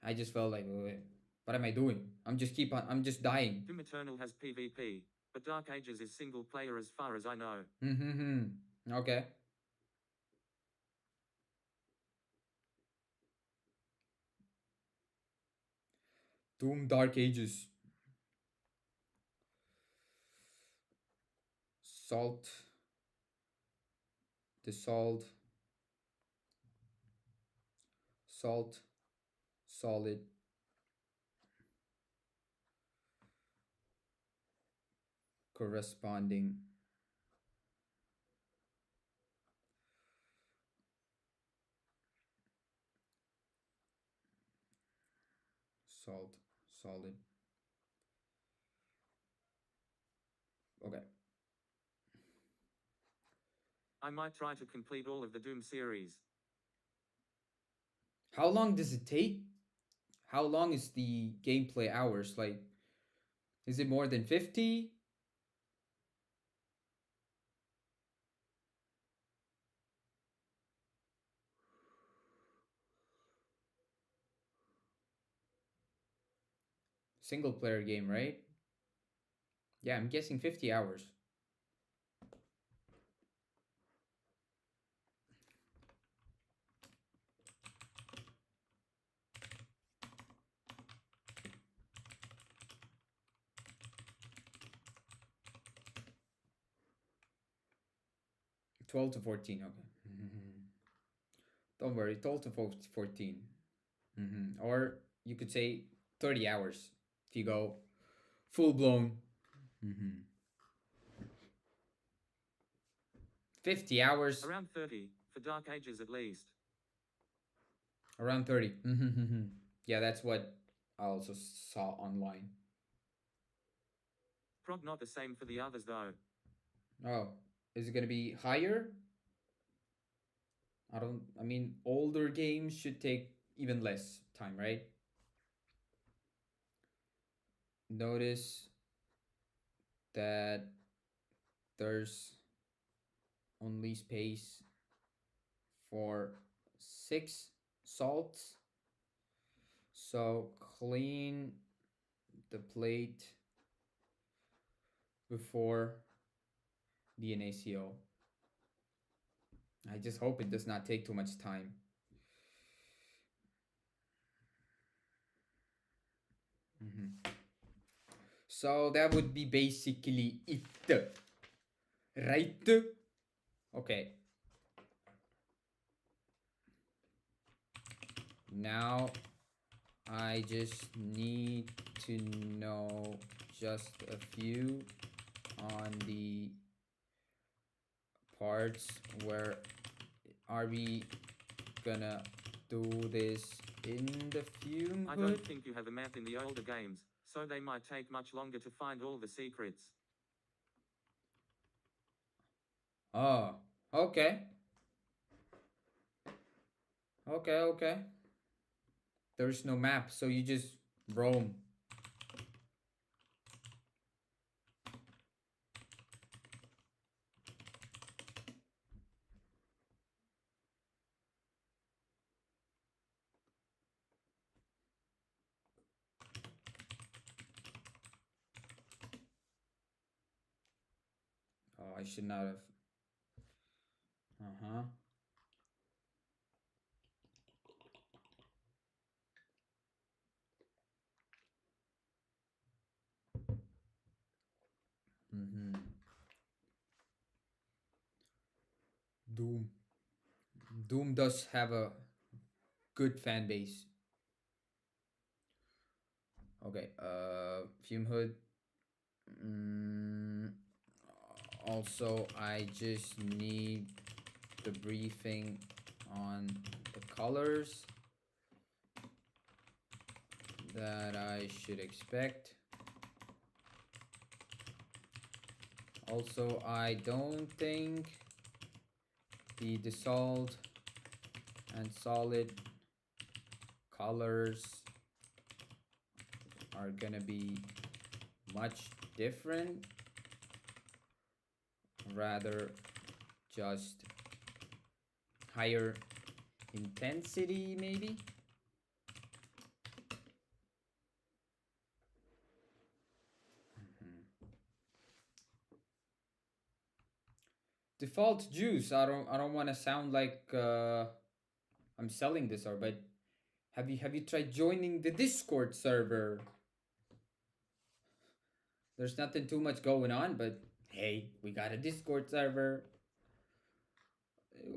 I just felt like, "Wait, what am I doing? I'm just dying." Doom Eternal has PvP, but Dark Ages is single player as far as I know. Mm-hmm. Okay. Doom Dark Ages. Salt. The salt. Salt. Solid. Corresponding. Salt. Solid. Okay. I might try to complete all of the Doom series. How long does it take? How long is the gameplay hours? Like, is it more than 50? Single player game, right? Yeah, I'm guessing 50 hours. 12 to 14, okay. Don't worry, 12 to 14. Or you could say 30 hours if you go full blown. 50 hours, Around 30, for Dark Ages at least. around 30. Yeah, that's what I also saw online. Prog not the same for the others though. Oh, is it going to be higher? I mean, older games should take even less time, right? Notice that there's only space for 6 salts. So clean the plate before the NaCO. I just hope it does not take too much time. So that would be basically it, right? Okay. Now I just need to know just a few on the parts where are we gonna do this in the fume I hood? don't think you have a map in the older games, so they might take much longer to find all the secrets. Oh, okay. Okay. There's no map, so you just roam. Oh, I should not have. Uh-huh. Mm-hmm. Doom. Doom does have a good fan base. Okay, Fume Hood. Mm, also, I just need the briefing on the colors that I should expect. Also, I don't think the dissolved and solid colors are gonna be much different, rather just higher intensity maybe. Default juice. I don't want to sound like I'm selling this, or but have you tried joining the Discord server? There's nothing too much going on, but hey, we got a Discord server.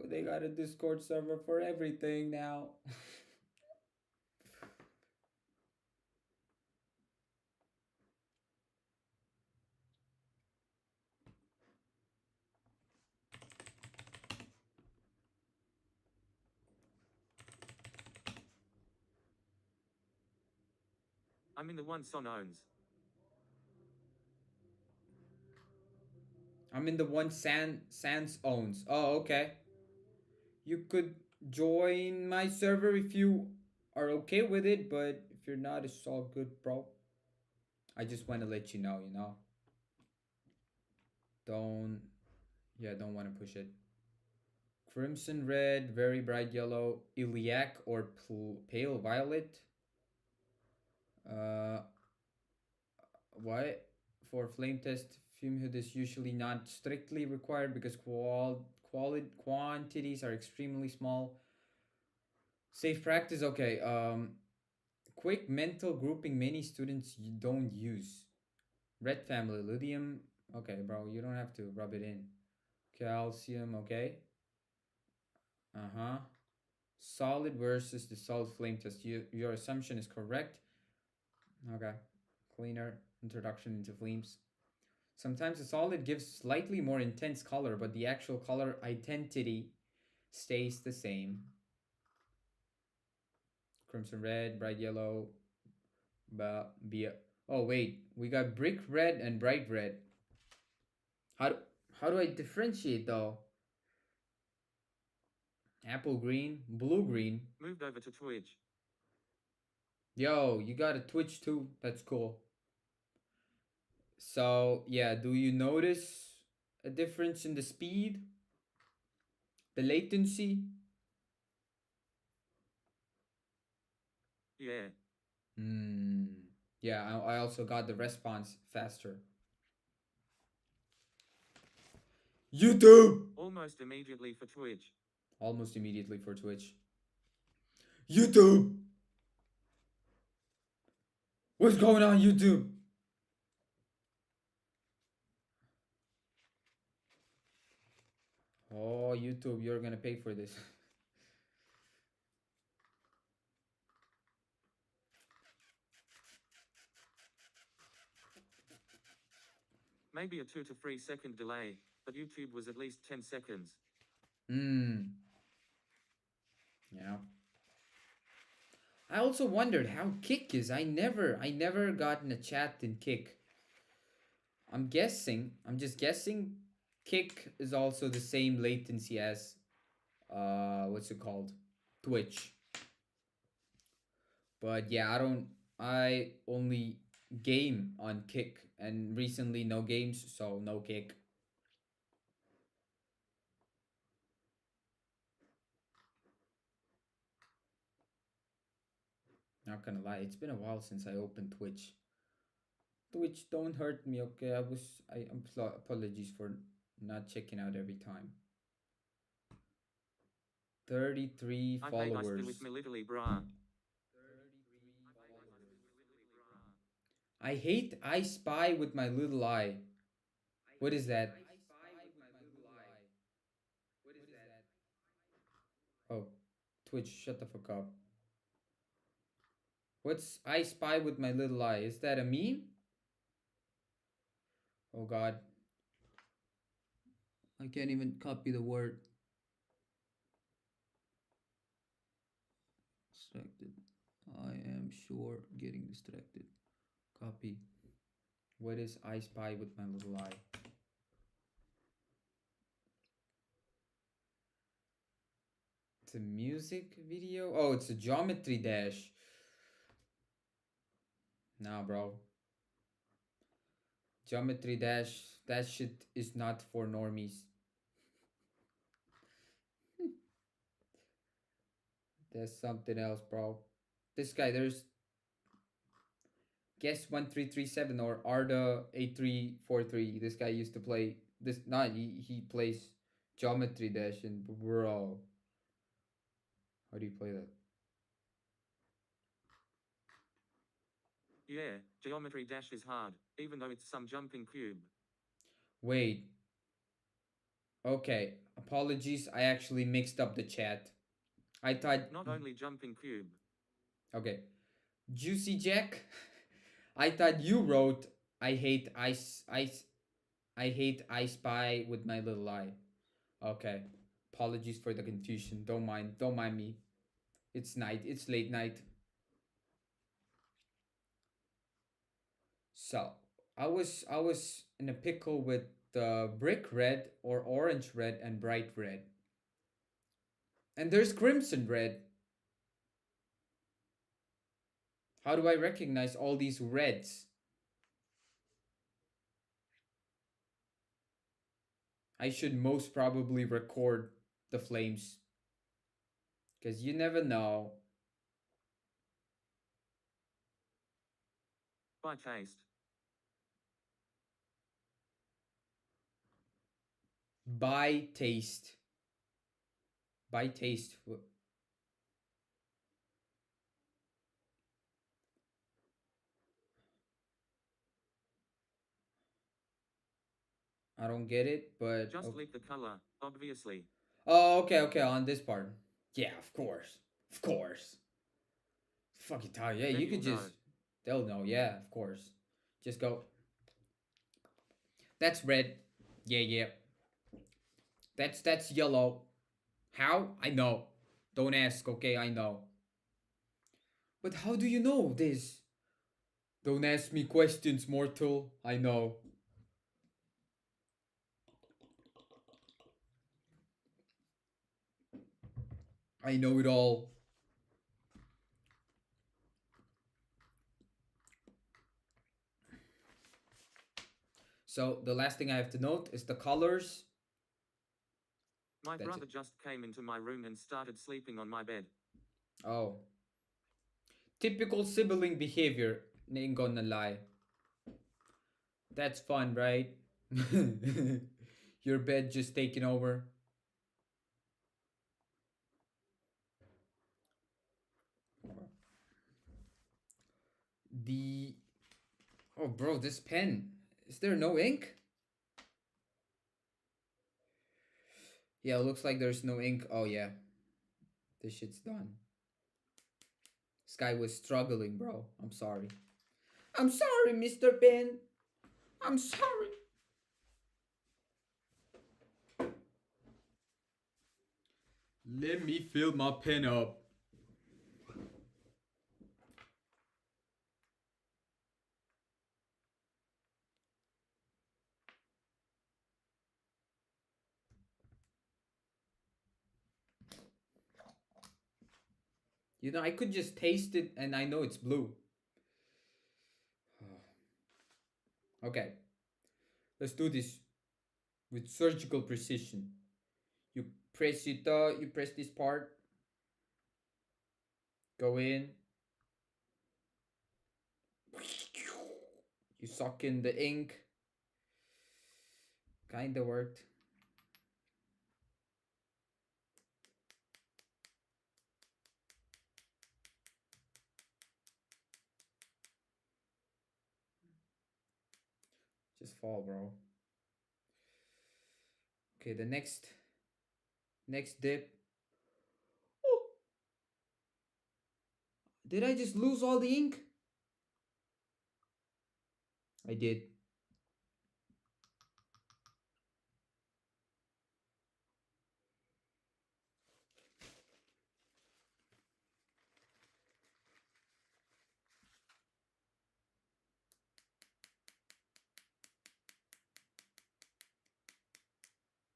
They got a Discord server for everything now. I'm in the one Son owns. I'm in the one Sans owns. Oh, okay. You could join my server if you are okay with it, but if you're not, it's all good, bro. I just want to let you know, you know. Don't, yeah, don't want to push it. Crimson red, very bright yellow, iliac or pale violet. Uh, what? For flame test, fume hood is usually not strictly required because quality quantities are extremely small. Safe practice, okay. Quick mental grouping many students don't use. Red family, lithium. Okay, bro, you don't have to rub it in. Calcium, okay. Uh huh. Solid versus the solid flame test. Your assumption is correct. Okay. Cleaner introduction into flames. Sometimes a solid gives slightly more intense color, but the actual color identity stays the same. Crimson red, bright yellow, be oh wait, we got brick red and bright red. How do, how do I differentiate though? Apple green, blue green. Moved over to Twitch. Yo, you got a Twitch too? That's cool. So yeah, do you notice a difference in the speed, the latency? Yeah. Hmm. Yeah, I also got the response faster. YouTube. Almost immediately for Twitch. Almost immediately for Twitch. YouTube. What's going on, YouTube? Oh, YouTube, you're gonna pay for this. Maybe a 2 to 3 second delay, but YouTube was at least 10 seconds. Hmm. Yeah. I also wondered how Kick is. I never gotten a chat in Kick. I'm just guessing Kick is also the same latency as what's it called? Twitch. But yeah, I only game on Kick and recently no games, so no Kick. Not gonna lie, it's been a while since I opened Twitch. Twitch, don't hurt me, okay? I apologies for not checking out every time. 33 I hate I still with followers. me literally brah. I hate I spy with my little eye. What is that? Oh, Twitch, shut the fuck up. What's I spy with my little eye? Is that a meme? Oh god. I can't even copy the word. Distracted. I am sure getting distracted. Copy. What is I spy with my little eye? It's a music video? Oh, it's a geometry dash. Nah, bro. Geometry dash. That shit is not for normies. There's something else, bro. This guy, there's Guess 1337 or Arda 8343. This guy used to play this. Not he plays Geometry Dash and bro. How do you play that? Yeah, geometry dash is hard, even though it's some jumping cube. Wait. Okay. Apologies. I actually mixed up the chat. I thought. Not only jumping cube. Okay. Juicy Jack. I thought you wrote. I hate ice. I hate I spy with my little eye. Okay. Apologies for the confusion. Don't mind. Don't mind me. It's night. It's late night. So I was in a pickle with the brick red or orange red and bright red. And there's crimson red. How do I recognize all these reds? I should most probably record the flames. Because you never know. By taste. By taste. By taste. I don't get it, but Just okay. leave the color, obviously. Oh, okay, okay, on this part. Yeah, of course. Of course. Fucking tired. Yeah, Then you you'll could just. know. They'll know. Yeah, of course. Just go. That's red. Yeah, yeah. That's yellow. How? I know. Don't ask, okay? I know. But how do you know this? Don't ask me questions, mortal. I know. I know it all. So the last thing I have to note is the colors. My That's brother it. just came into my room and started sleeping on my bed. Oh. Typical sibling behavior. Ain't gonna lie. That's fun, right? Your bed just taking over. The. Oh, bro, this pen. Is there no ink? Yeah, it looks like there's no ink. Oh, yeah. This shit's done. This guy was struggling, bro. I'm sorry. I'm sorry, Mr. Pen. I'm sorry. Let me fill my pen up. You know, I could just taste it and I know it's blue. Okay, let's do this with surgical precision. You press it, you press this part, go in. You suck in the ink. Kinda worked. Just fall, bro. Okay, the next dip. Oh, did I just lose all the ink? I did.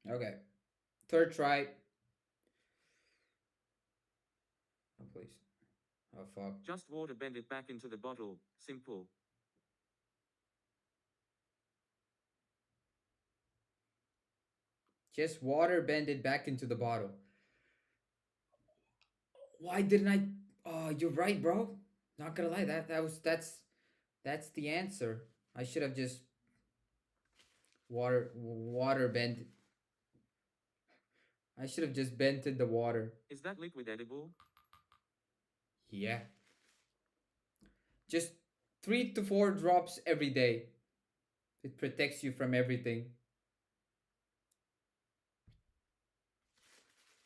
Okay. Third try. Oh, please. Oh, fuck. Just water bend it back into the bottle. Simple. Just water bend it back into the bottle. Why didn't I? Oh, you're right, bro. Not gonna lie, that's the answer. I should have just water bent. I should have just bented the water. Is that liquid edible? Yeah. Just 3 to 4 drops every day. It protects you from everything.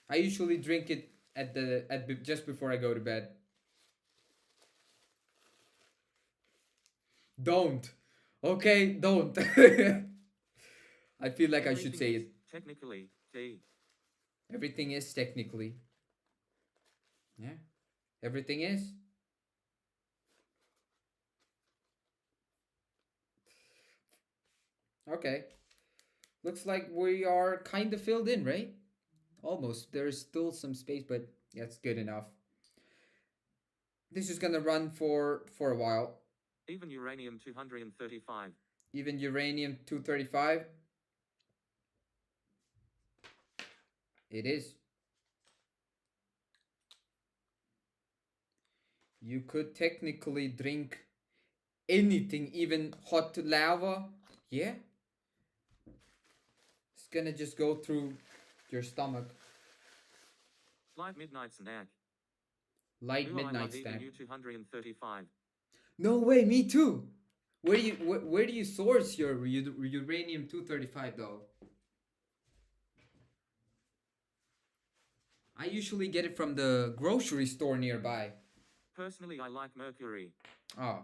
I usually drink it just before I go to bed. Don't. Okay, don't. I feel like I should Everything say is, it. technically, tea. Everything is technically. Yeah. Everything is. Okay. Looks like we are kind of filled in, right? Almost. There's still some space, but that's good enough. This is gonna run for a while. Even uranium 235. Even uranium 235. It is. You could technically drink anything, even hot lava. Yeah. It's gonna just go through your stomach. Light midnight snack. Light Ooh, I midnight love even snack. U 235. No way, me too. Where do you source your uranium 235 though? I usually get it from the grocery store nearby. Personally, I like mercury. Oh,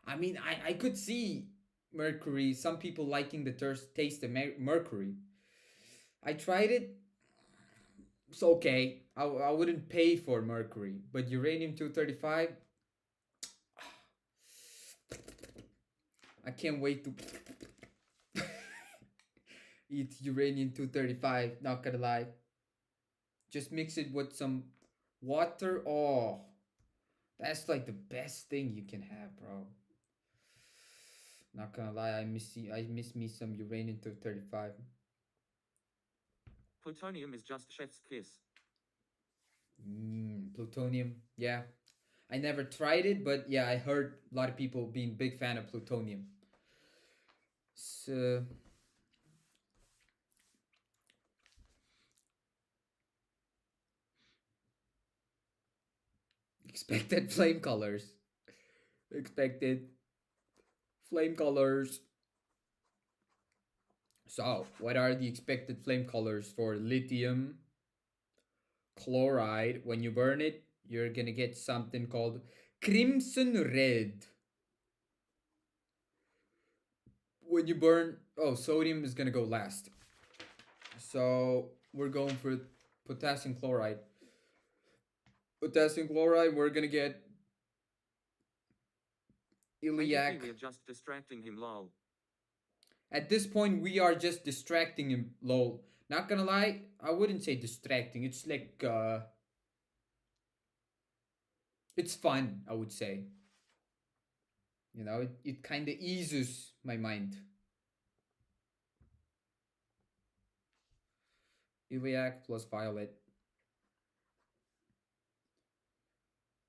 I mean, I could see mercury. Some people liking the taste of mercury. I tried it. It's okay. I wouldn't pay for mercury, but uranium 235. I can't wait to eat uranium 235. Not gonna lie. Just mix it with some water. Oh, that's like the best thing you can have, bro. Not gonna lie, I miss me some uranium 235. Plutonium is just chef's kiss. Plutonium, yeah. I never tried it, but yeah, I heard a lot of people being big fan of plutonium. So expected flame colors. Expected flame colors. So, what are the expected flame colors for lithium chloride? When you burn it, you're gonna get something called crimson red. When you burn, oh, sodium is gonna go last. So, we're going for potassium chloride. Potassium chloride, we're gonna get iliac. Basically, we're just distracting him, lol. At this point, we are just distracting him, lol. Not gonna lie, I wouldn't say distracting. It's like, it's fun, I would say. You know, it kind of eases my mind. Iliac plus violet.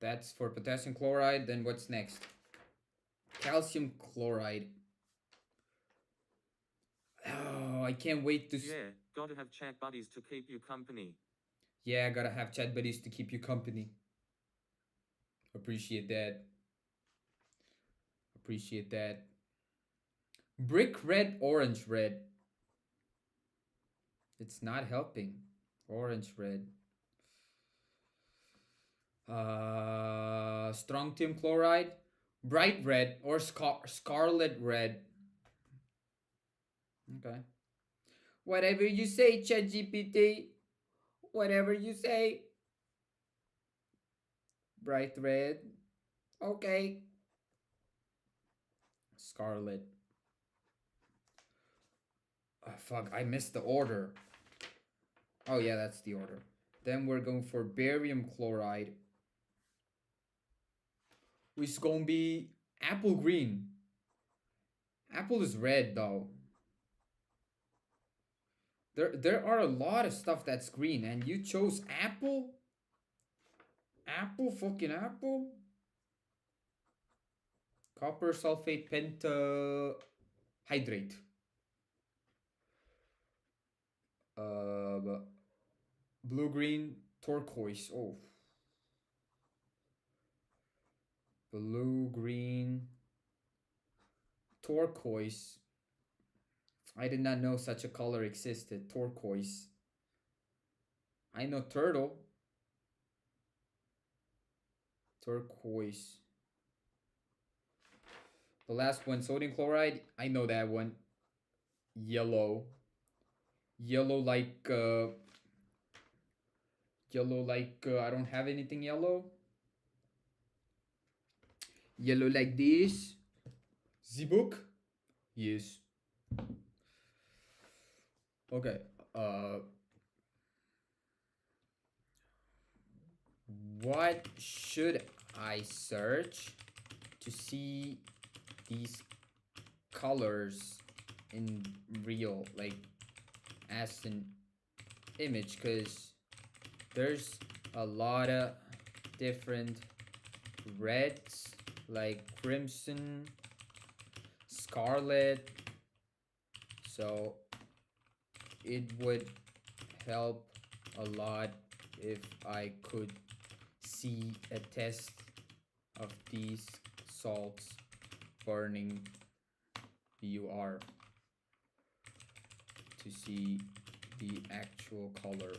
That's for potassium chloride. Then what's next? Calcium chloride. Oh, I can't wait to. Yeah, gotta have chat buddies to keep you company. Yeah, gotta have chat buddies to keep you company. Appreciate that. Appreciate that. Brick red, orange red. It's not helping. Orange red. Strontium chloride. Bright red or scarlet red. Okay. Whatever you say, ChatGPT. Whatever you say. Bright red. Okay. Scarlet. Oh, fuck, I missed the order. Oh, yeah, that's the order. Then we're going for barium chloride, which is going to be apple green. Apple is red, though. There are a lot of stuff that's green, and you chose apple? Apple? Fucking apple? Copper sulfate pentahydrate. Blue green turquoise. Oh. Blue green turquoise. I did not know such a color existed. Turquoise. I know turtle. Turquoise. The last one, sodium chloride. I know that one. Yellow. Yellow like I don't have anything yellow. Yellow like this. The book? Yes. Okay. Uh, what should I search to see these colors in real, like as an image? Because there's a lot of different reds, like crimson, scarlet. So it would help a lot if I could see a test of these salts burning BUR to see the actual color.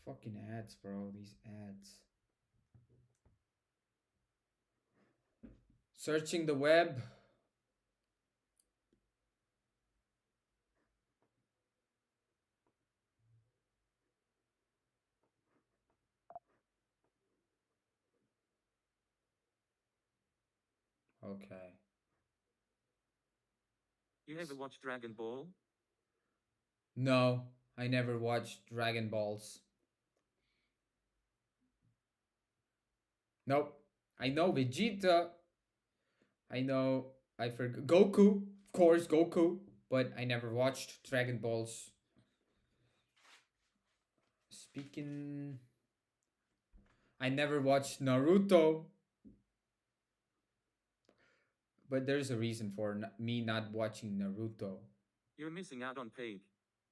Fucking ads, bro. These ads. Searching the web. Okay. You ever watch Dragon Ball? No, I never watched Dragon Balls. Nope. I know Vegeta. I know I forgot Goku. Of course, Goku. But I never watched Dragon Balls. Speaking, I never watched Naruto. But there's a reason for me not watching Naruto. You're missing out on Peak.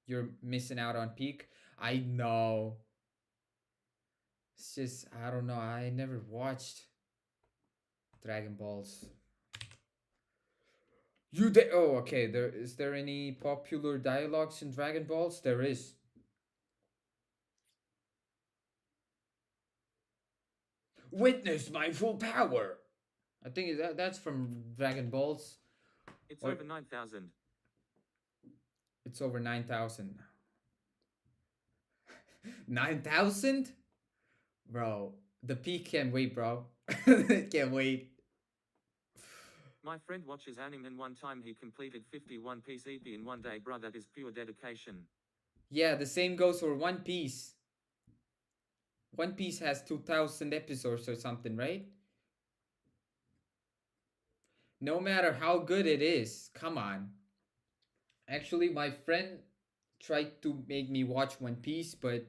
You're missing out on Peak. I know. It's just I don't know. I never watched Dragon Balls. Oh, okay. There any popular dialogues in Dragon Balls? There is. Witness my full power. I think that's from Dragon Balls. It's Or over 9,000. it's over 9,000. 9,000? Bro, the peak can't wait, bro. It can't wait. My friend watches anime and one time he completed 51 piece EP in one day. Bruh, that is pure dedication. Yeah, the same goes for One Piece. One Piece has 2,000 episodes or something, right? No matter how good it is, come on. Actually, my friend tried to make me watch One Piece, but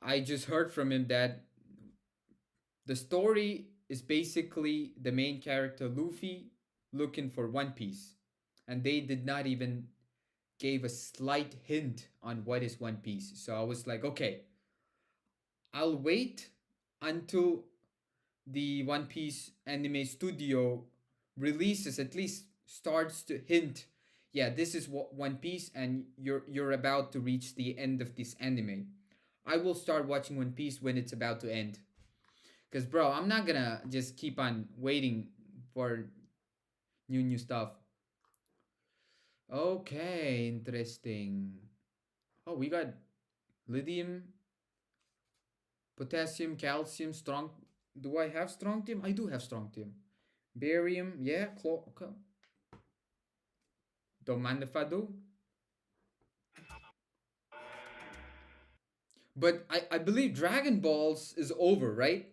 I just heard from him that the story is basically the main character Luffy looking for One Piece. And they did not even gave a slight hint on what is One Piece. So I was like, okay, I'll wait until the One Piece anime studio releases, at least starts to hint, yeah, this is what One Piece and you're about to reach the end of this anime. I will start watching One Piece when it's about to end. Cause bro, I'm not gonna just keep on waiting for new stuff. Okay, interesting. Oh, we got lithium, potassium, calcium, strong. Do I have strontium? I do have strontium. Barium, yeah, okay. Don't mind if I do. But I believe Dragon Balls is over, right?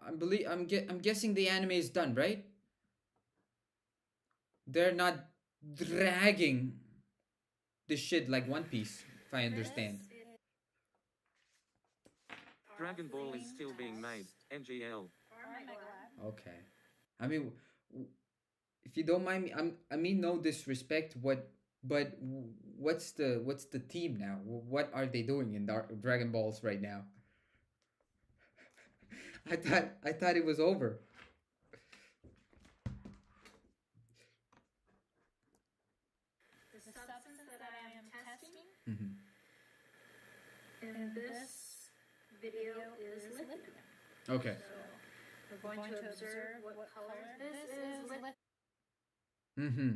I'm guessing the anime is done, right? They're not dragging the shit like One Piece, if I understand. Dragon Ball is still being made. NGL. Okay. I mean, if you don't mind me, I mean no disrespect. But what's the team now? What are they doing in Dragon Balls right now? I thought it was over. The substance that I am testing Mm-hmm. in this video is lithium. Okay. So we're going to observe what color this is lithium. Mm-hmm.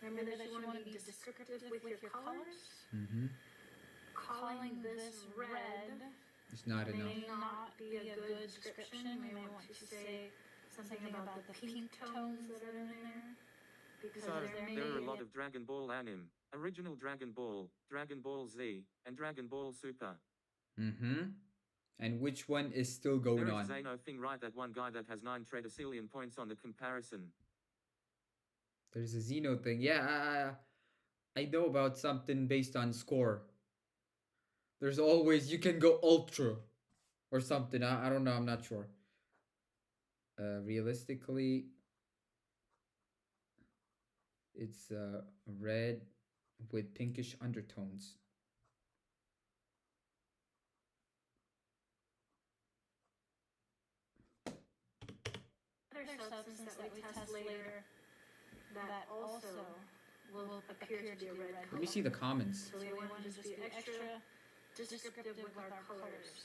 Remember that you want to be descriptive with your colors. Mm-hmm. calling this red It's not enough. may not be a good description. You may want to say something about the pink tones that are in there. Because So, there there are a may lot of Dragon Ball anime, original Dragon Ball Z, and Dragon Ball Super. Mm-hmm. And which one is still going There is on? Zeno thing, right? That one guy that has 9 Tredecillion points on the comparison. There's a Xeno thing. Yeah, I know about something based on score. There's always, you can go ultra or something. I don't know. I'm not sure. Realistically, it's red with pinkish undertones. other substance that we test later that also will appear to be a red color. Let me see the comments. So we want to just be extra descriptive with our colors.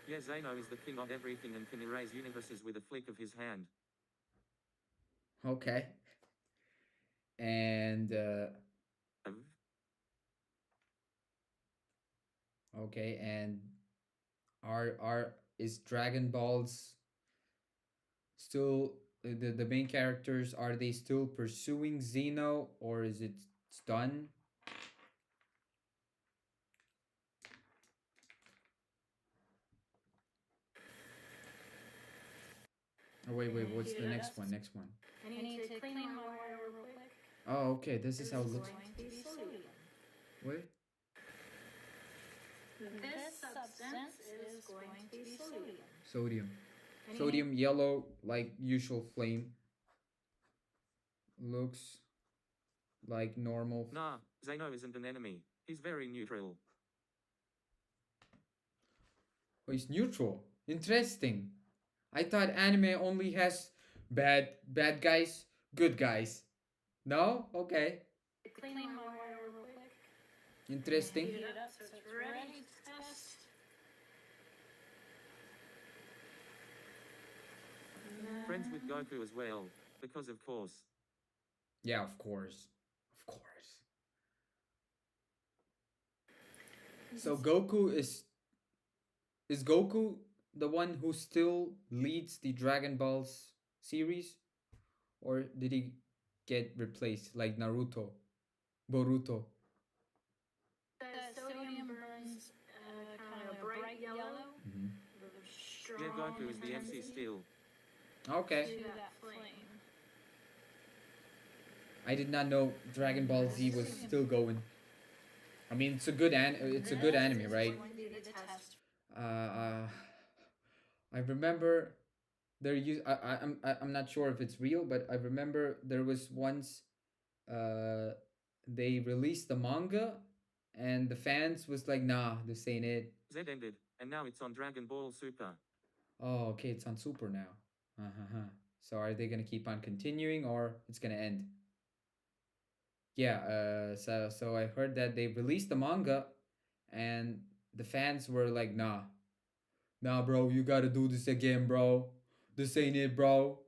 Yeah, Zeno is the king of everything and can erase universes with a flick of his hand. Okay. And okay, and are is Dragon Balls still the main characters, are they still pursuing Xeno, or is it done? Oh wait, what's the next one? Next one. I need to clean my wire real quick. Oh, okay, this is how it This is looks. going to be sodium. Wait. This substance is going to be sodium. Sodium. Sodium yellow, like usual flame. Looks like normal. Nah, Zeno isn't an enemy. He's very neutral. Oh, he's neutral. Interesting. I thought anime only has bad guys, good guys. No? Okay. Clean my wire real quick. Interesting. Heat it up so it's ready to test. Friends with Goku as well, because of course. Yeah, of course. Of course. So Goku is Goku the one who still leads the Dragon Balls series, or did he get replaced like Naruto, Boruto? The sodium burns kind of a bright yellow. Mm-hmm. With a Yeah, strong Goku is the MC intensity still. Okay. to that flame. I did not know Dragon Ball Z was still going. I mean, it's a good anime, right? Going to be the test. I remember there I'm not sure if it's real, but I remember there was once they released the manga and the fans was like, nah, this ain't it. Z ended, and now it's on Dragon Ball Super. Oh, okay, it's on Super now. So are they gonna keep on continuing, or it's gonna end? Yeah, so I heard that they released the manga and the fans were like, nah, bro, you gotta do this again, bro. This ain't it, bro.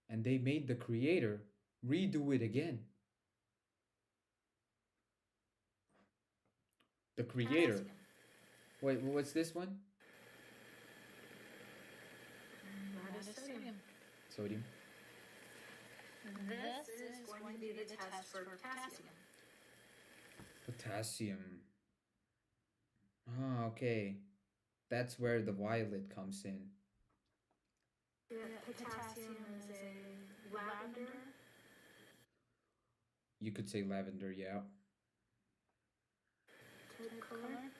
And they made the creator redo it again. The creator. Wait, what's this one? That is sodium. Sodium. This is going to be the test for potassium. Potassium. Ah, okay. That's where the violet comes in. Yeah, potassium is a lavender. You could say lavender, yeah. Type color.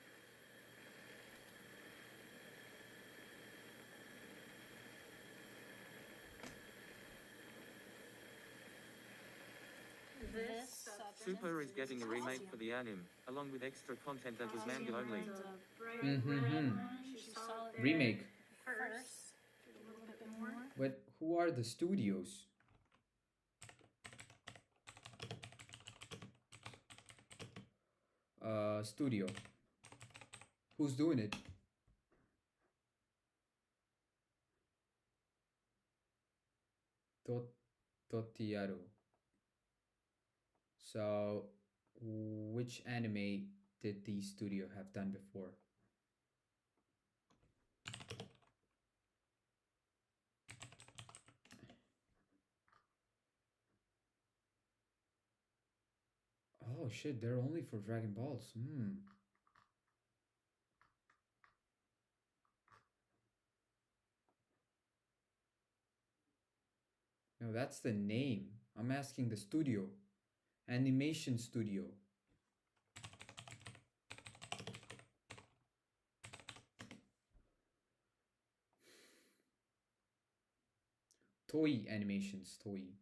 This substance Super is getting a remake for the anime, along with extra content that was manga only. Remake. First, a little bit more. But who are the studios? Studio. Who's doing it? Totiaro. So, which anime did the studio have done before? Oh shit, they're only for Dragon Balls. No, that's the name. I'm asking the studio. Animation studio. Toei Animations, Toei.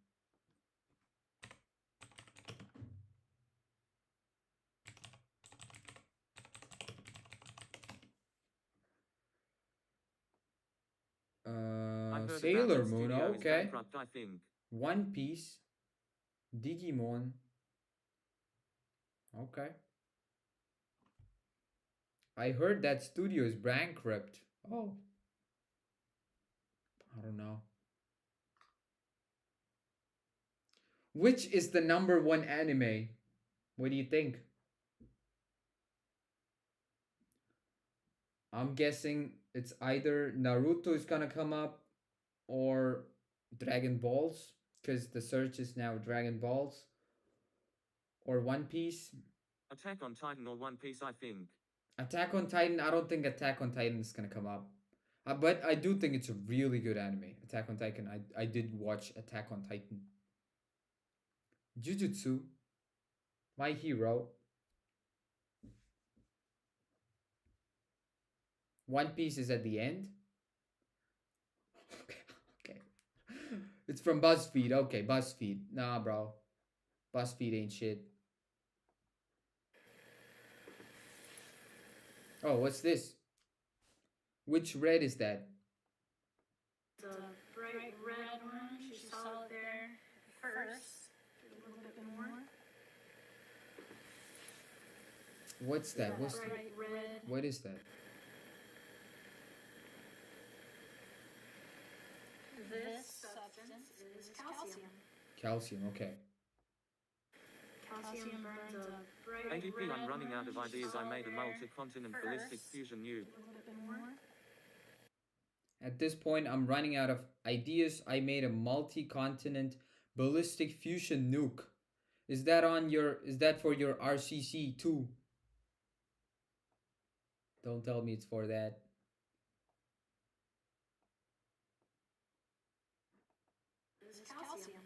I heard Sailor about that Moon, studio is okay. bankrupt, I think. One Piece, Digimon. Okay. I heard that studio is bankrupt. Oh. I don't know. Which is the number one anime? What do you think? I'm guessing it's either Naruto is gonna come up or Dragon Balls, because the search is now Dragon Balls, or One Piece. Attack on Titan or One Piece, I think. Attack on Titan, I don't think Attack on Titan is gonna come up. But I do think it's a really good anime. Attack on Titan. I did watch Attack on Titan. Jujutsu. My Hero. One Piece is at the end. Okay. It's from BuzzFeed. Okay, BuzzFeed. Nah, bro. BuzzFeed ain't shit. Oh, what's this? Which red is that? The bright red orange, you saw it there first. A little bit more. What's that? What's the, Bright red. what is that? This substance is calcium. Calcium, okay. Calcium burns a bright ADP, red I'm running out of orange, you ideas. I saw made a it multi-continent there ballistic first. fusion nuke. A little bit more. At this point, I'm running out of ideas. I made a multi-continent ballistic fusion nuke. Is that for your RCC too? Don't tell me it's for that. This is calcium.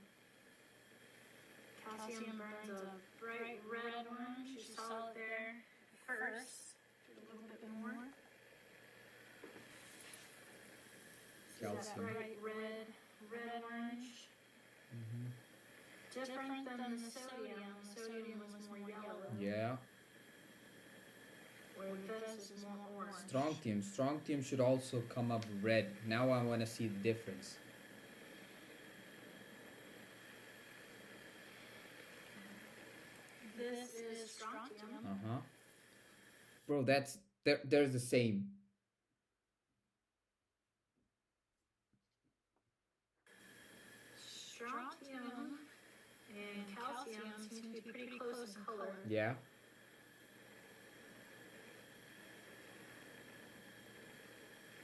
Calcium burns a bright red orange, you saw it there first. A little bit more. Calcium. Bright red orange. Different than the sodium. Sodium was more yellow. Yeah. Where this is more orange. Strong team. Strong team should also come up red. Now I want to see the difference. This is strontium. Bro, there's the same. Strontium and calcium seem to be pretty close in color. Yeah.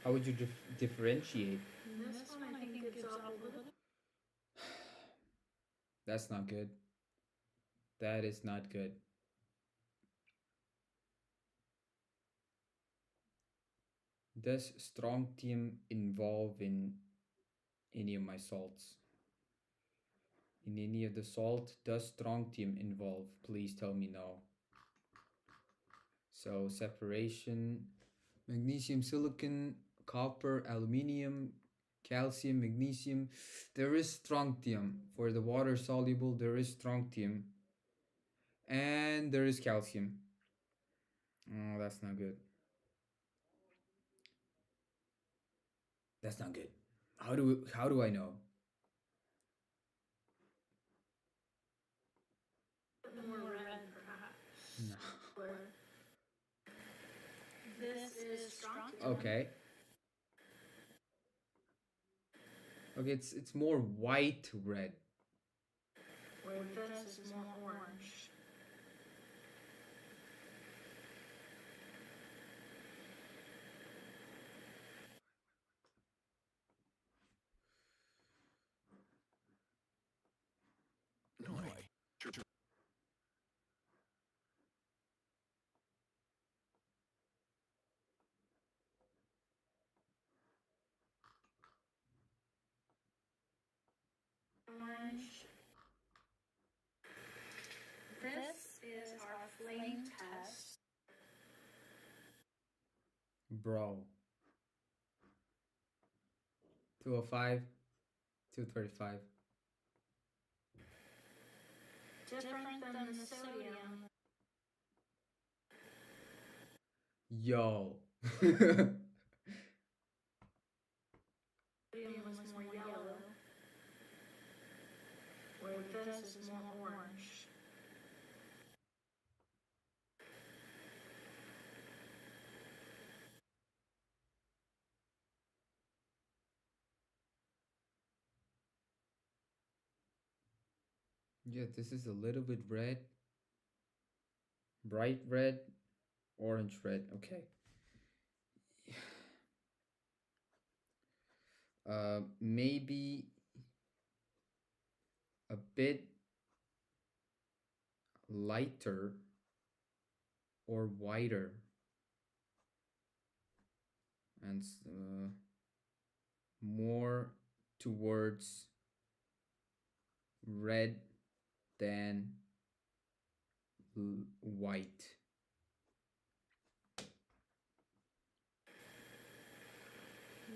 How would you differentiate? And this one I think gives off a little. That's not good. That is not good. Does strong team involve in any of my salts? In any of the salt, does strong team involve? Please tell me no. So separation, magnesium, silicon, copper, aluminium, calcium, magnesium. There is strontium. For the water soluble, there is strontium. And there is calcium. Oh, that's not good. That's not good. How do I know? More red, perhaps. No. This is strontium. Okay. Okay, it's more white red. Where this is more orange. flame test. Bro. 205, 235. Different than the sodium. Yo. Sodium was more yellow, where this is more orange. Yeah, this is a little bit red. Bright red, orange red. Okay. Maybe a bit lighter or whiter, and more towards red than white.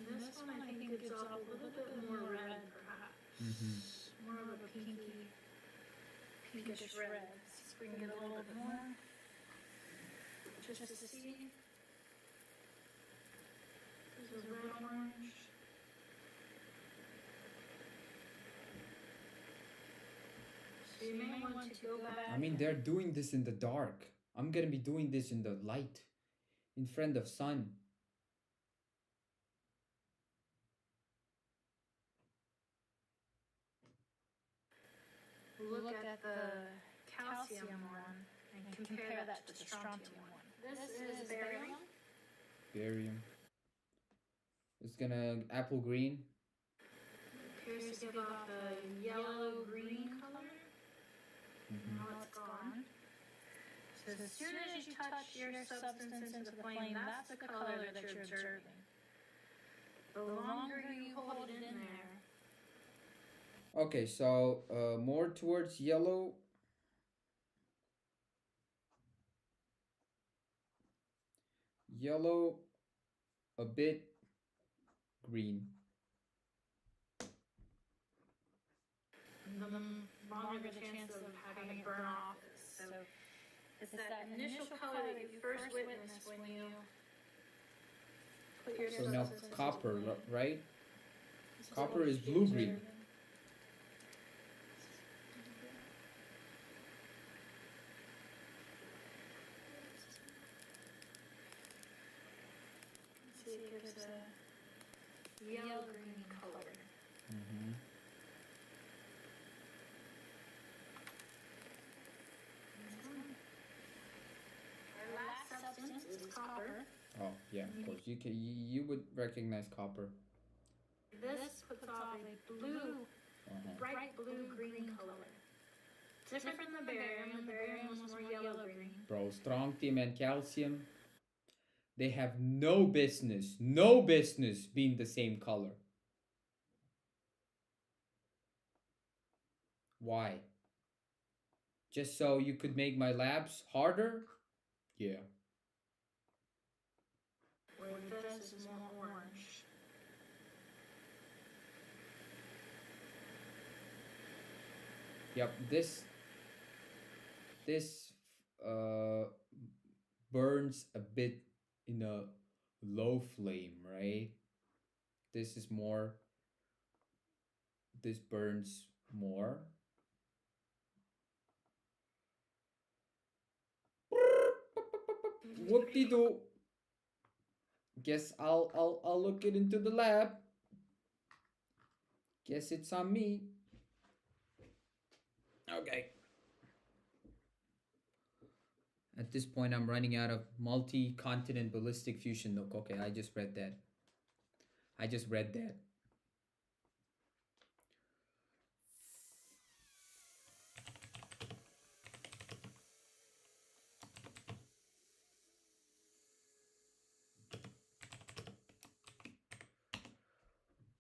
This one I think gives off a little bit more red, perhaps. Mm-hmm. More of a pinkish red. Bring it a little bit more, just to see. This is red orange. So you may want to go back. I mean, they're doing this in the dark. I'm gonna be doing this in the light, in front of sun. Look at the calcium one and compare that to the strontium one. This is barium. Barium. It's gonna apple green. Appears to give off a yellow-green color. Now it's gone. So as soon as you touch your substance into the flame, that's the color that you're observing. The longer you hold it in there, Okay, so more towards yellow. Yellow, a bit green. the longer the chance of having it burn off is. So it's that initial color that you first witness when you put your So now substance into copper, the flame. right? This Copper what is you're blue-green. observing. See, it gives a yellow-green color. Mm-hmm. Our last substance is copper. Oh yeah, of course. You would recognize copper. This puts off a blue, bright blue-green color. Different than the barium. The barium was more yellow-green. Bro, strontium and calcium, they have no business being the same color. Why? Just so you could make my labs harder? Yeah. Where this is more orange. Yep, this burns a bit in a low flame, right? This is more, this burns more. Whoop-de-doo. Guess I'll look it into the lab. Guess it's on me. Okay. At this point, I'm running out of multi-continent ballistic fusion milk. Okay, I just read that.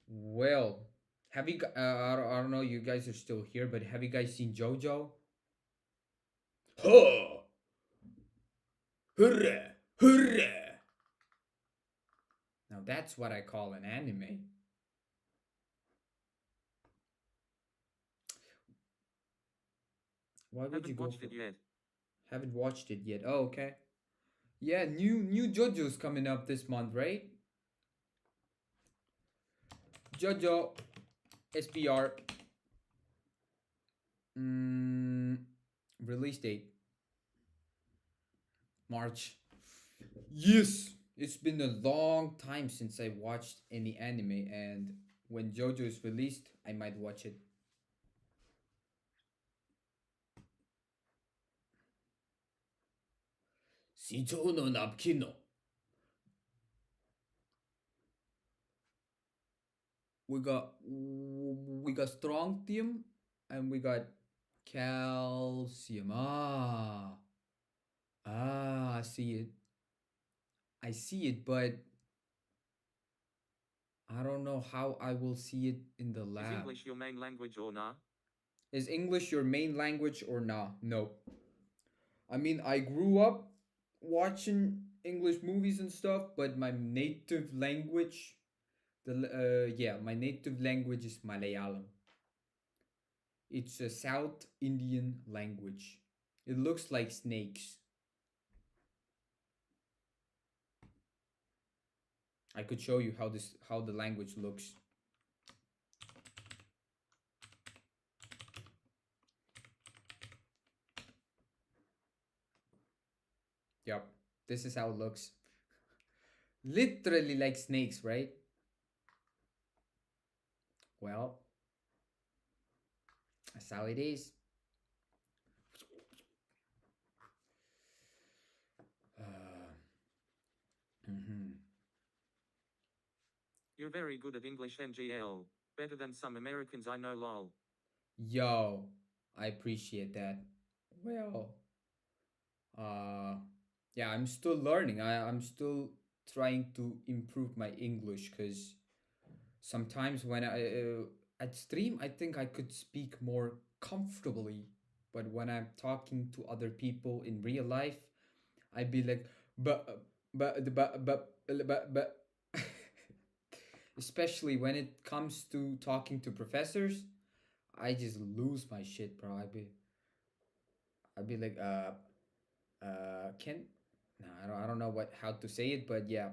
Well, have you? I don't know. You guys are still here, but have you guys seen JoJo? Huh. Hurrah! Hurrah! Now that's what I call an anime. Why would you Haven't go watched for? it yet. Haven't watched it yet. Oh, okay. Yeah, new JoJo's coming up this month, right? JoJo SPR. Mm, Release date March. Yes, it's been a long time since I watched any anime, and when JoJo is released, I might watch it. Shicho no Napkino. We got strontium and we got calcium. I see it. I see it, but I don't know how I will see it in the Is lab. English your main language or nah? Is English your main language or nah? Nope. I mean, I grew up watching English movies and stuff, but my native language, my native language is Malayalam. It's a South Indian language. It looks like snakes. I could show you how the language looks. Yep, this is how it looks. Literally like snakes, right? Well, that's how it is. Mhm. You're very good at English NGL. Better than some Americans I know lol. Yo, I appreciate that. Well, uh, yeah, I'm still learning. I'm still trying to improve my English because sometimes when I at stream, I think I could speak more comfortably, but when I'm talking to other people in real life, I'd be like, but. Especially when it comes to talking to professors, I just lose my shit, bro. I'd be like, can, no, I don't know how to say it, but yeah,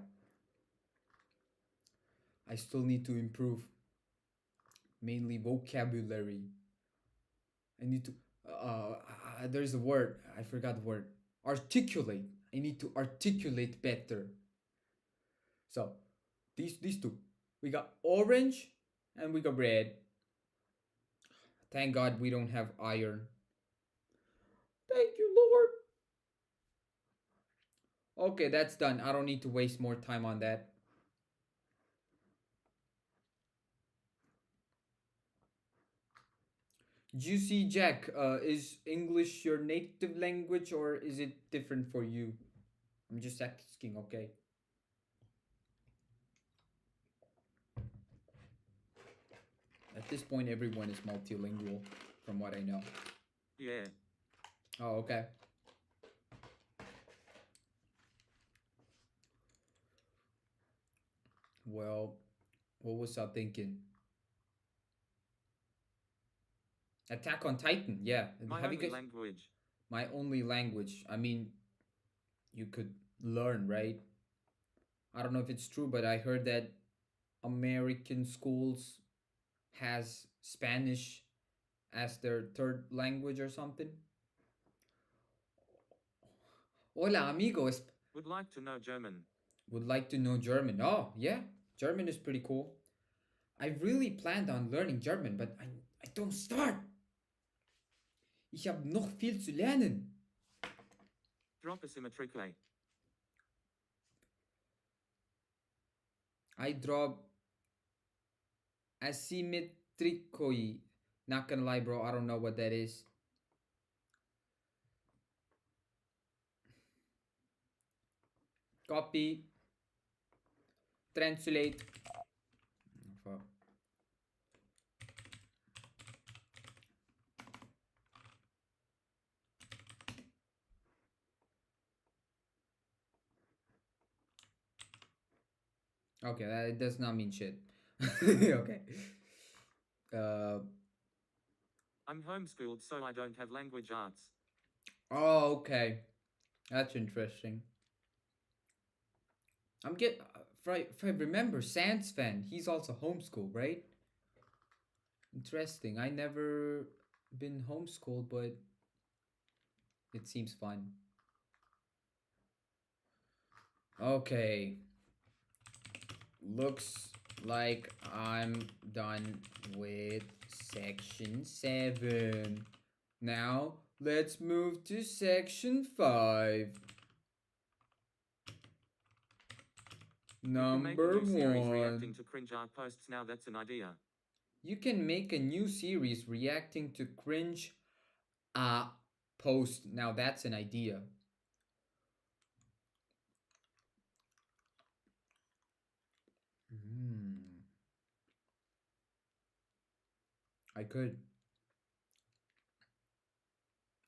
I still need to improve, mainly vocabulary. I need to, there's a word, I forgot the word. Articulate. I need to articulate better. So, these two. We got orange and we got red. Thank God we don't have iron. Thank you, Lord. Okay, that's done. I don't need to waste more time on that. Juicy Jack, is English your native language or is it different for you? I'm just asking, okay? At this point, everyone is multilingual, from what I know. Yeah. Oh, okay. Well, what was I thinking? Attack on Titan, yeah. My Have you only guys? language. My only language. I mean, you could learn, right? I don't know if it's true, but I heard that American schools has Spanish as their third language or something. Hola, amigos. Would like to know German. Would like to know German. Oh, yeah. German is pretty cool. I really planned on learning German, but I don't start. Ich habe noch viel zu lernen. Drop a symmetrique. I drop asymmetrically. Not gonna lie, bro. I don't know what that is. Copy. Translate. Oh, fuck. Okay, that does not mean shit. Okay. Uh. I'm homeschooled, so I don't have language arts. Oh, okay. That's interesting. I'm get if I remember Sans fan, he's also homeschooled, right? Interesting. I never been homeschooled, but it seems fun. Okay. Looks like I'm done with section 7. Now, let's move to section 5. You can make a Number new series reacting 1. to cringe art posts. Now that's an idea. You can make a new series reacting to cringe post. Now that's an idea. Hmm. I could.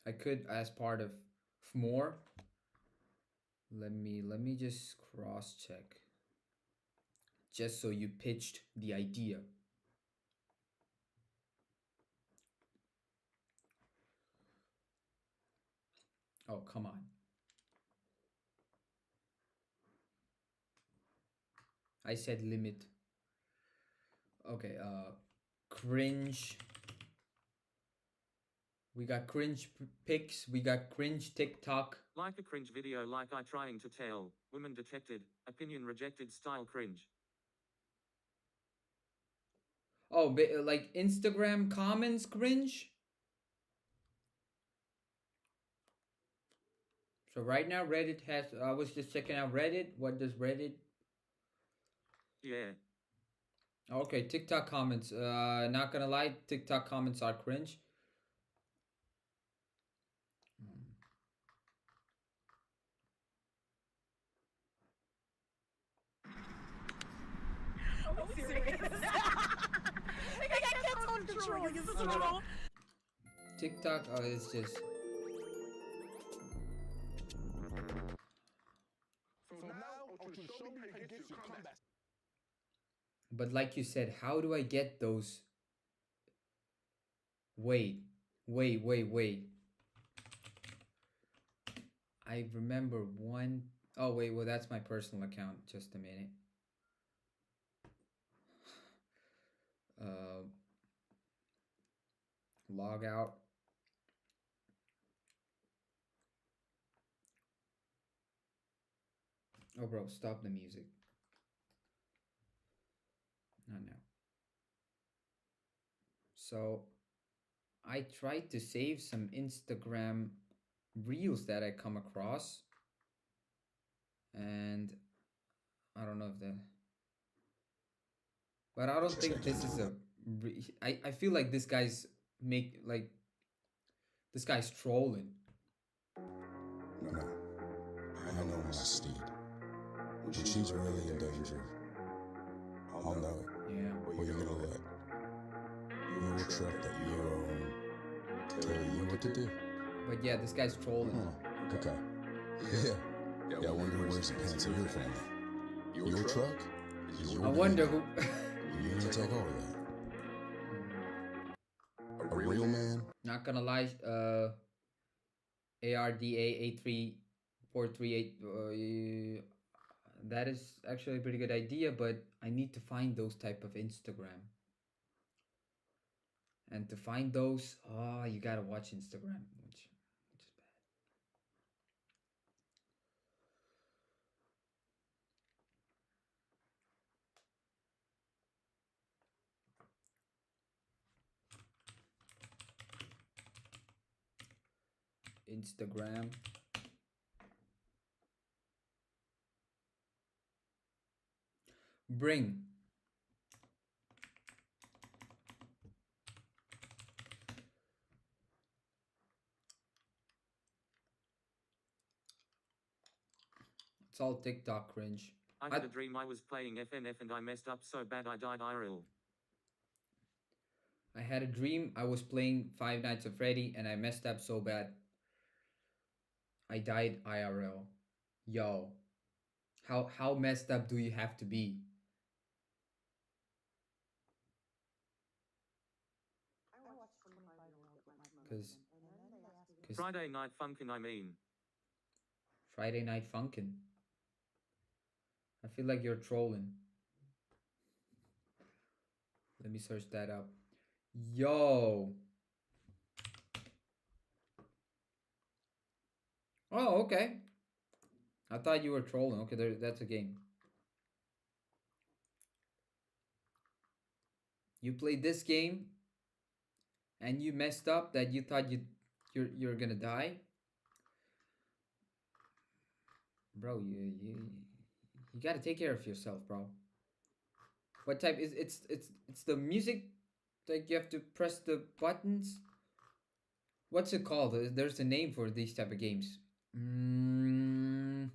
I could as part of more. Let me just cross check. Just so you pitched the idea. Oh, come on. I said limit. Okay, cringe. We got cringe pics, we got cringe TikTok. Like a cringe video, like I trying to tell, women detected, opinion rejected style cringe. Oh, like Instagram comments cringe? So right now Reddit has, I was just checking out Reddit. What does Reddit? Yeah. Okay, TikTok comments. Not gonna lie, TikTok comments are cringe. Are we serious? I can't controlling. Is this a troll? TikTok, oh, it's just. So now, Ultra, show me how you get your comeback. But like you said, how do I get those? Wait. I remember one. Oh, wait, well, that's my personal account. Just a minute. Log out. Oh, bro, stop the music. Not now. So, I tried to save some Instagram reels that I come across. And I don't know if the. But I don't think this is a. I feel like this guy's this guy's trolling. No, I know my steed. When she's really in danger, I'll know it. Yeah. Or you're gonna let your truck that you own tell you what to do. But yeah, this guy's trolling. Huh, okay. Yeah, I wonder who wears the pants in your family. Your truck is your I wonder who. You're gonna take over that. A real man? Not gonna lie, ARDA 83438. That is actually a pretty good idea, but I need to find those type of Instagram. And to find those, you gotta watch Instagram, which is bad. Instagram. Bring. It's all TikTok cringe. I had a dream I was playing FNF and I messed up so bad I died IRL. I had a dream I was playing Five Nights at Freddy and I messed up so bad I died IRL. Yo. How messed up do you have to be? Cause Friday night funkin', I mean. Friday Night Funkin'. I feel like you're trolling. Let me search that up. Yo. Oh, okay. I thought you were trolling. Okay, that's a game. You played this game and you messed up that you thought you're gonna die, bro. You gotta take care of yourself, bro. What type is it's the music, like you have to press the buttons. What's it called? There's a name for these type of games. Mm,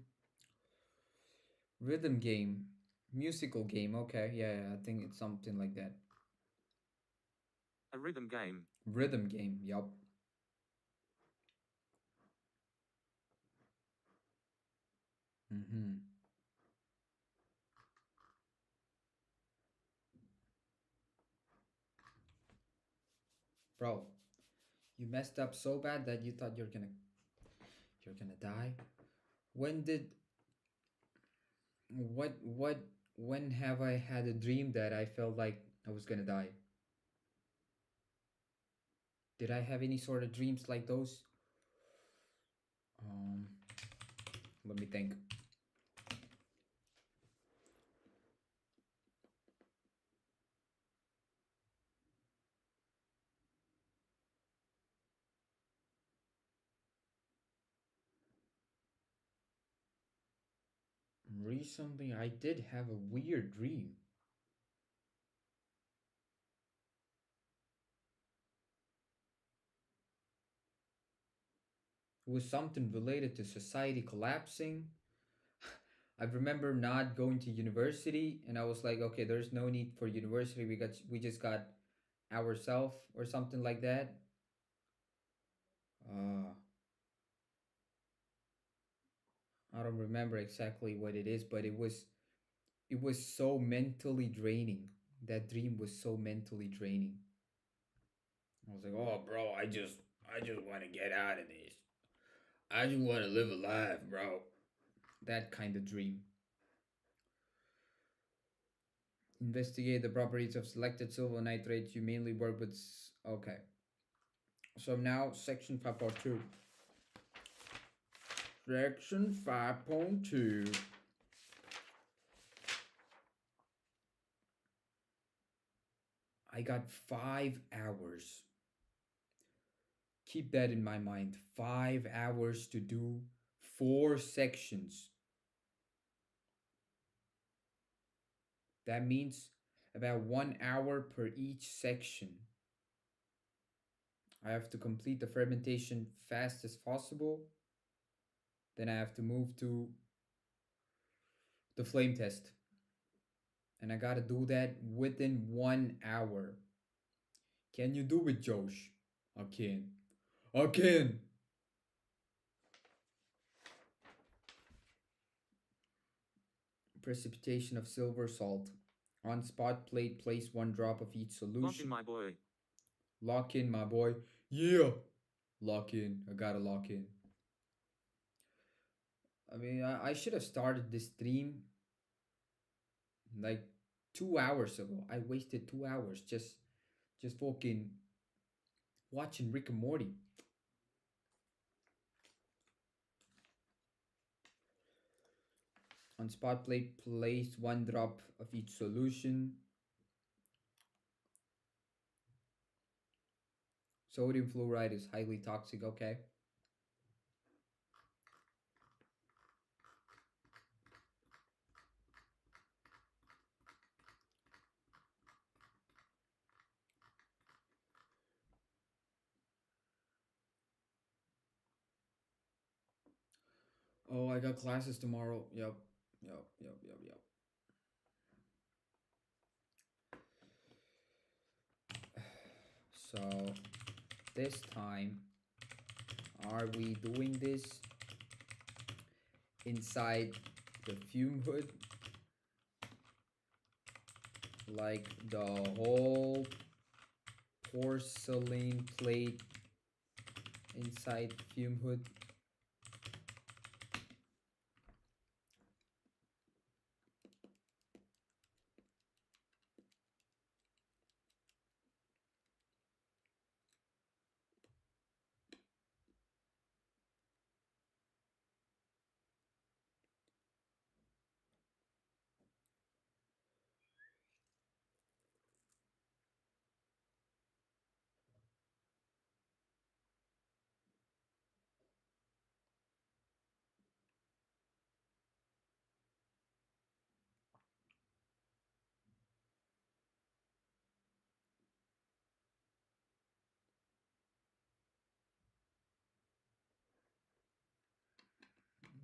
rhythm game, musical game. Okay, yeah, I think it's something like that. A rhythm game. Rhythm game. Yup. Mm-hmm. Bro, you messed up so bad that you thought you're gonna die. When did what when have I had a dream that I felt like I was gonna die? Did I have any sort of dreams like those? Um, let me think. Recently, I did have a weird dream. It was something related to society collapsing. I remember not going to university, and I was like, okay, there's no need for university. We just got ourself or something like that. Uh, I don't remember exactly what it is, but it was so mentally draining. That dream was so mentally draining. I was like, oh, bro, I just want to get out of this. I just want to live a life, bro. That kind of dream. Investigate the properties of selected silver nitrates. You mainly work with. Okay. So now, section 5.2. Section 5.2. I got 5 hours. Keep that in my mind. 5 hours to do 4 sections. That means about 1 hour per each section. I have to complete the fermentation fast as possible. Then I have to move to the flame test. And I gotta do that within 1 hour. Can you do it, Josh? I can. I can. Precipitation of silver salt. On spot plate, place 1 drop of each solution. Lock in, my boy. Lock in, my boy. Yeah. Lock in. I gotta lock in. I mean, I should have started this stream like 2 hours ago. I wasted 2 hours just fucking watching Rick and Morty. On spot plate, place 1 drop of each solution. Sodium fluoride is highly toxic. Okay. Oh, I got classes tomorrow. Yep. So, this time, are we doing this inside the fume hood? Like the whole porcelain plate inside fume hood.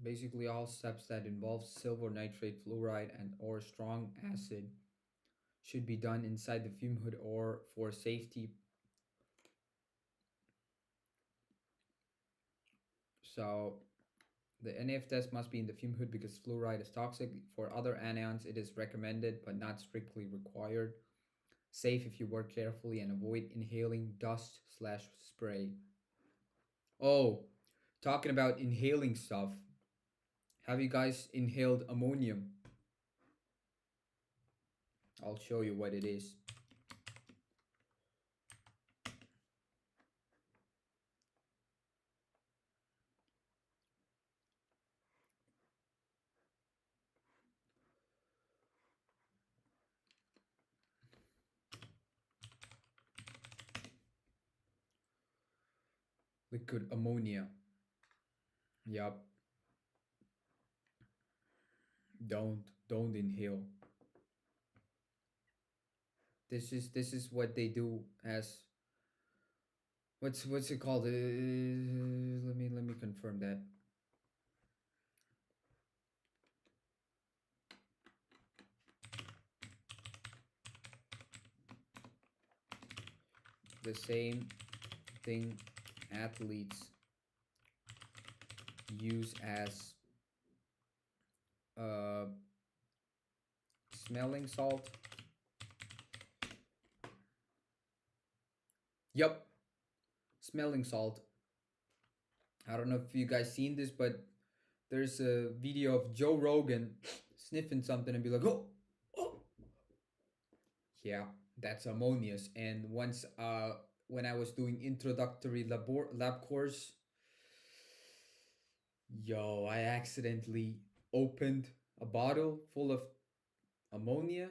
Basically all steps that involve silver nitrate fluoride and or strong acid should be done inside the fume hood or for safety. So the NF test must be in the fume hood because fluoride is toxic. For other anions, it is recommended but not strictly required. Safe if you work carefully and avoid inhaling dust slash spray. Oh, talking about inhaling stuff. Have you guys inhaled ammonium? I'll show you what it is. Liquid ammonia. Yup. Don't inhale. This is what they do as what's it called? Let me confirm that. The same thing athletes use as uh, smelling salt. Yup, smelling salt. I don't know if you guys seen this, but there's a video of Joe Rogan sniffing something and be like, oh, oh. Yeah, that's ammonious. And once when I was doing introductory lab course, yo, I accidentally opened a bottle full of ammonia.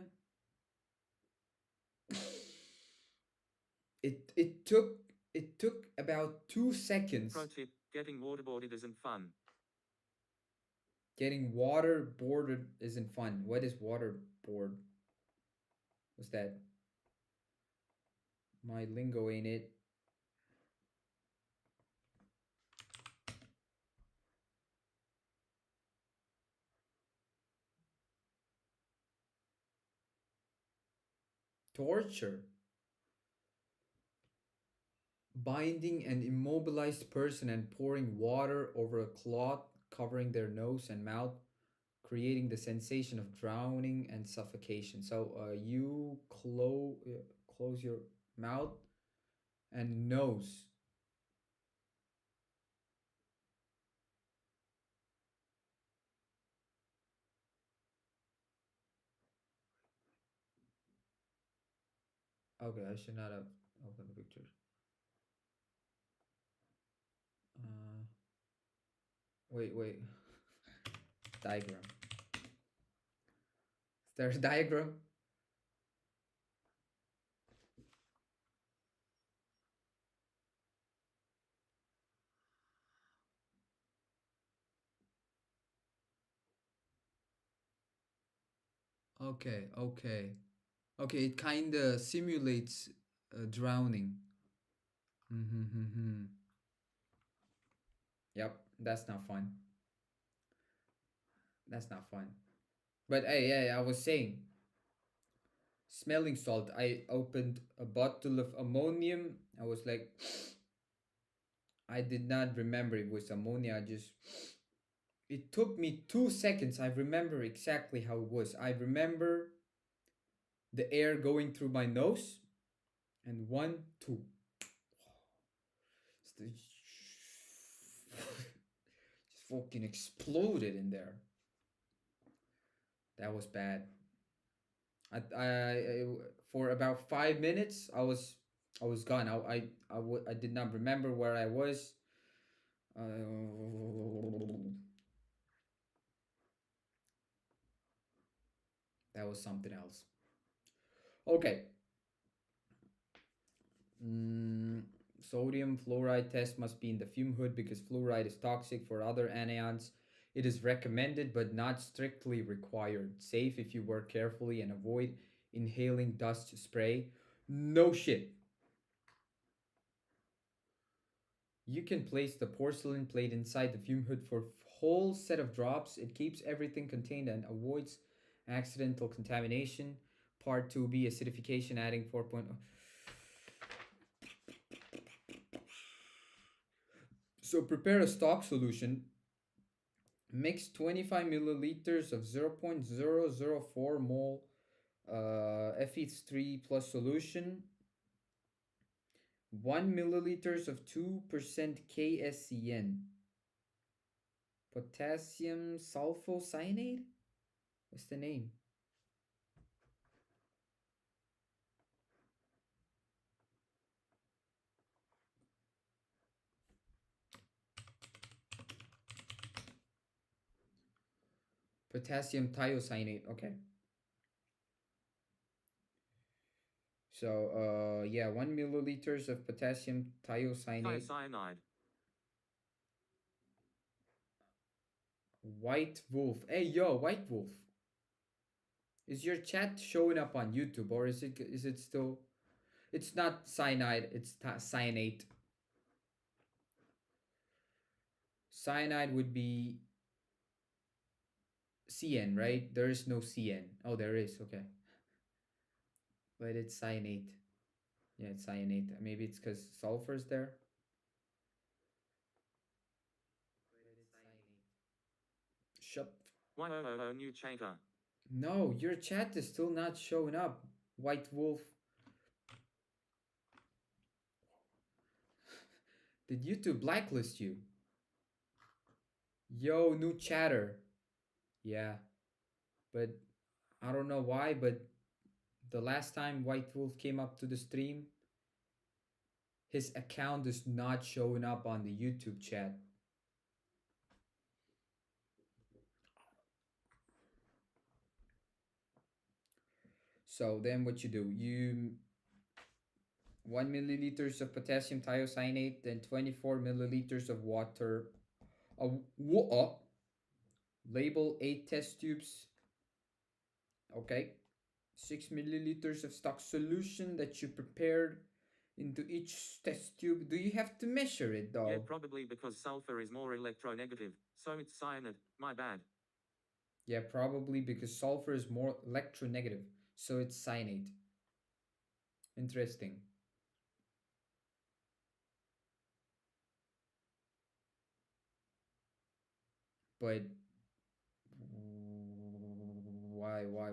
It took about 2 seconds. Pro tip, getting waterboarded isn't fun. Getting waterboarded isn't fun. What is waterboard? What's that? My lingo ain't it. Torture. Binding an immobilized person and pouring water over a cloth covering their nose and mouth, creating the sensation of drowning and suffocation. So you close your mouth and nose. Okay, I should not have opened the picture. Wait. Diagram. There's diagram. Okay, it kind of simulates drowning. Mm-hmm. Yep, that's not fun. That's not fun. But hey, yeah, I was saying, smelling salt. I opened a bottle of ammonium. I was like, I did not remember it was ammonia. It took me 2 seconds. I remember exactly how it was. I remember the air going through my nose, and 1, 2. just fucking exploded in there. That was bad. I for about 5 minutes I was gone. I did not remember where I was. That was something else. Okay. Mm, Sodium fluoride test must be in the fume hood because fluoride is toxic for other anions. It is recommended but not strictly required. Safe if you work carefully and avoid inhaling dust spray. No shit. You can place the porcelain plate inside the fume hood for whole set of drops. It keeps everything contained and avoids accidental contamination. Part 2b acidification adding 4.0. So prepare a stock solution. Mix 25 milliliters of 0.004 mole Fe3 plus solution, 1 milliliters of 2% KSCN, potassium sulfocyanate. What's the name? Potassium thiocyanate. Okay. So yeah, 1 milliliters of potassium thiocyanate. Thiocyanide. White Wolf. Hey yo, White Wolf. Is your chat showing up on YouTube or is it still? It's not cyanide. It's cyanate. Cyanide would be CN, right? There is no CN. Oh, there is. Okay, but it's cyanate. Yeah, it's cyanate. Maybe it's because sulfur's there. But it's cyanate. Shut. Whoa, new chater. No, your chat is still not showing up. White Wolf. Did YouTube blacklist you? Yo, new chatter. Yeah, but I don't know why, but the last time White Wolf came up to the stream, his account is not showing up on the YouTube chat. So then what you do, you 1 milliliters of potassium thiocyanate, then 24 milliliters of water. Label 8 test tubes. Okay. 6 milliliters of stock solution that you prepared into each test tube. Do you have to measure it though? Yeah, probably because sulfur is more electronegative, so it's cyanide. My bad. Yeah, probably because sulfur is more electronegative, so it's cyanate. Interesting. But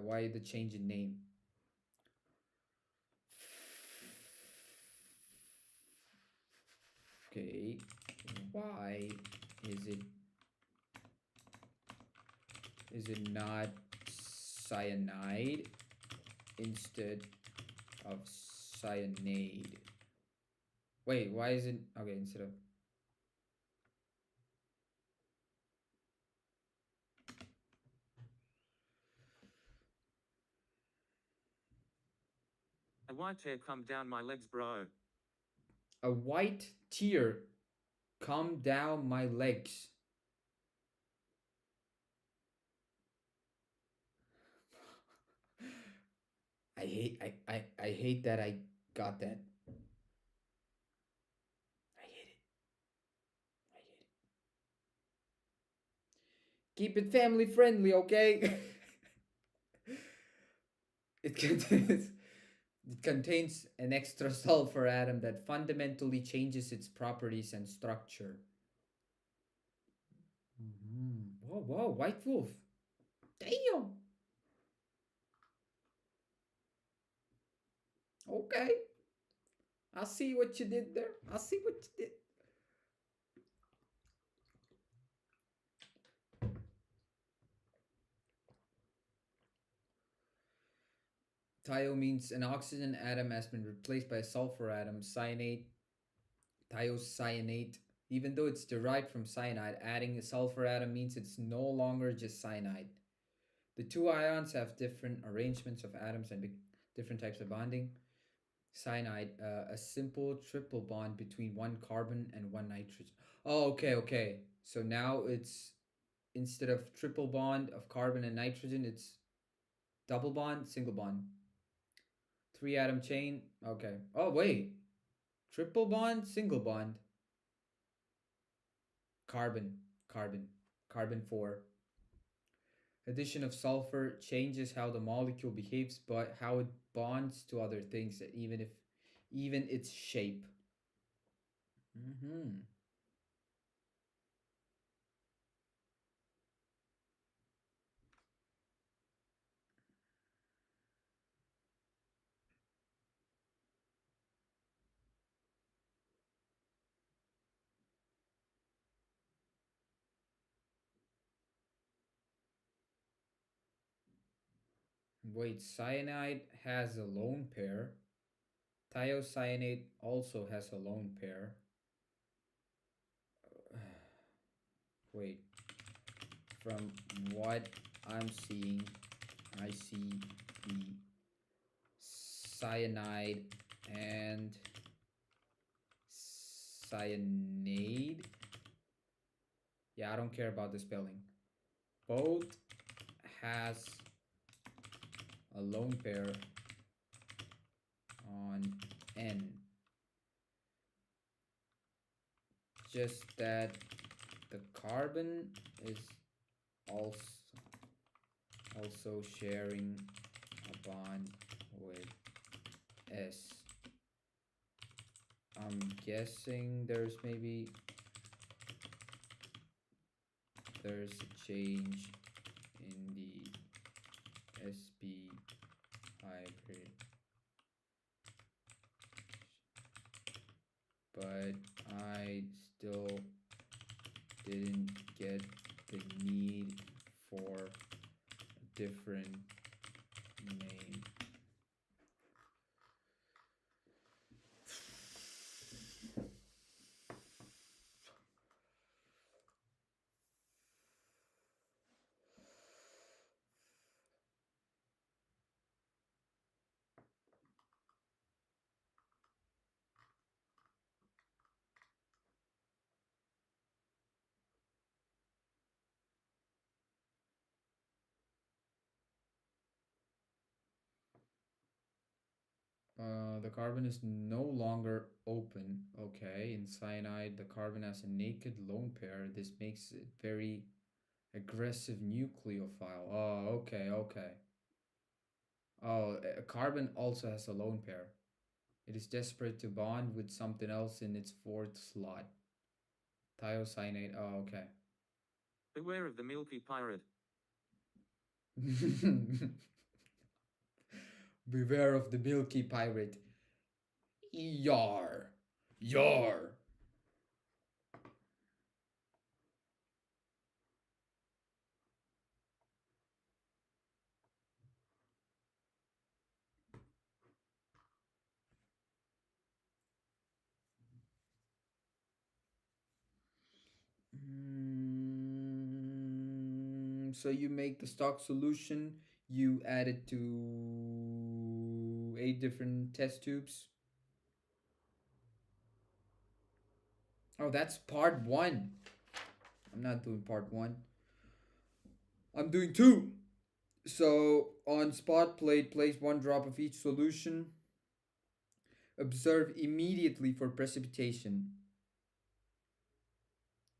why the change in name? Okay, why is it not cyanide instead of cyanide? Wait, why is it okay instead of? A white tear come down my legs, bro. A white tear come down my legs. I hate that I got that. I hate it. I hate it. Keep it family friendly, okay? it contains an extra sulfur atom that fundamentally changes its properties and structure. Whoa, White Wolf. Damn. Okay. I see what you did there. I see what you did. Thio means an oxygen atom has been replaced by a sulfur atom. Cyanate, thiocyanate. Even though it's derived from cyanide, adding a sulfur atom means it's no longer just cyanide. The two ions have different arrangements of atoms and different types of bonding. Cyanide, a simple triple bond between one carbon and one nitrogen. Oh, okay, okay. So now it's instead of triple bond of carbon and nitrogen, it's double bond, single bond. 3 atom chain. Okay. Oh, wait. Triple bond, single bond. Carbon, carbon, carbon 4. Addition of sulfur changes how the molecule behaves, but how it bonds to other things, even its shape. Mm-hmm. Wait, cyanide has a lone pair. Thiocyanate also has a lone pair. Wait, from what I'm seeing, I see the cyanide and cyanide. Yeah, I don't care about the spelling. Both has a lone pair on N. Just that the carbon is also sharing a bond with S. I'm guessing there's a change in the sp hybrid, but I still didn't get the need for a different name. The carbon is no longer open. Okay, in cyanide, the carbon has a naked lone pair. This makes it very aggressive nucleophile. Oh, okay, okay. Oh, a carbon also has a lone pair. It is desperate to bond with something else in its fourth slot. Thiocyanate. Oh, okay. Beware of the milky pirate. Beware of the milky pirate. Yar. Yar. So you make the stock solution, you add it to 8 different test tubes. Oh, that's part 1. I'm not doing part 1. I'm doing 2. So on spot plate, place 1 drop of each solution. Observe immediately for precipitation.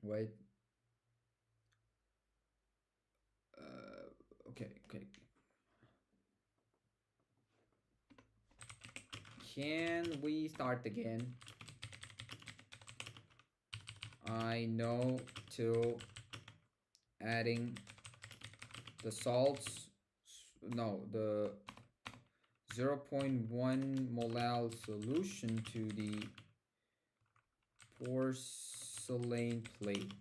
Wait. Okay. Can we start again? I know till adding the salts, no, the 0.1 molal solution to the porcelain plate.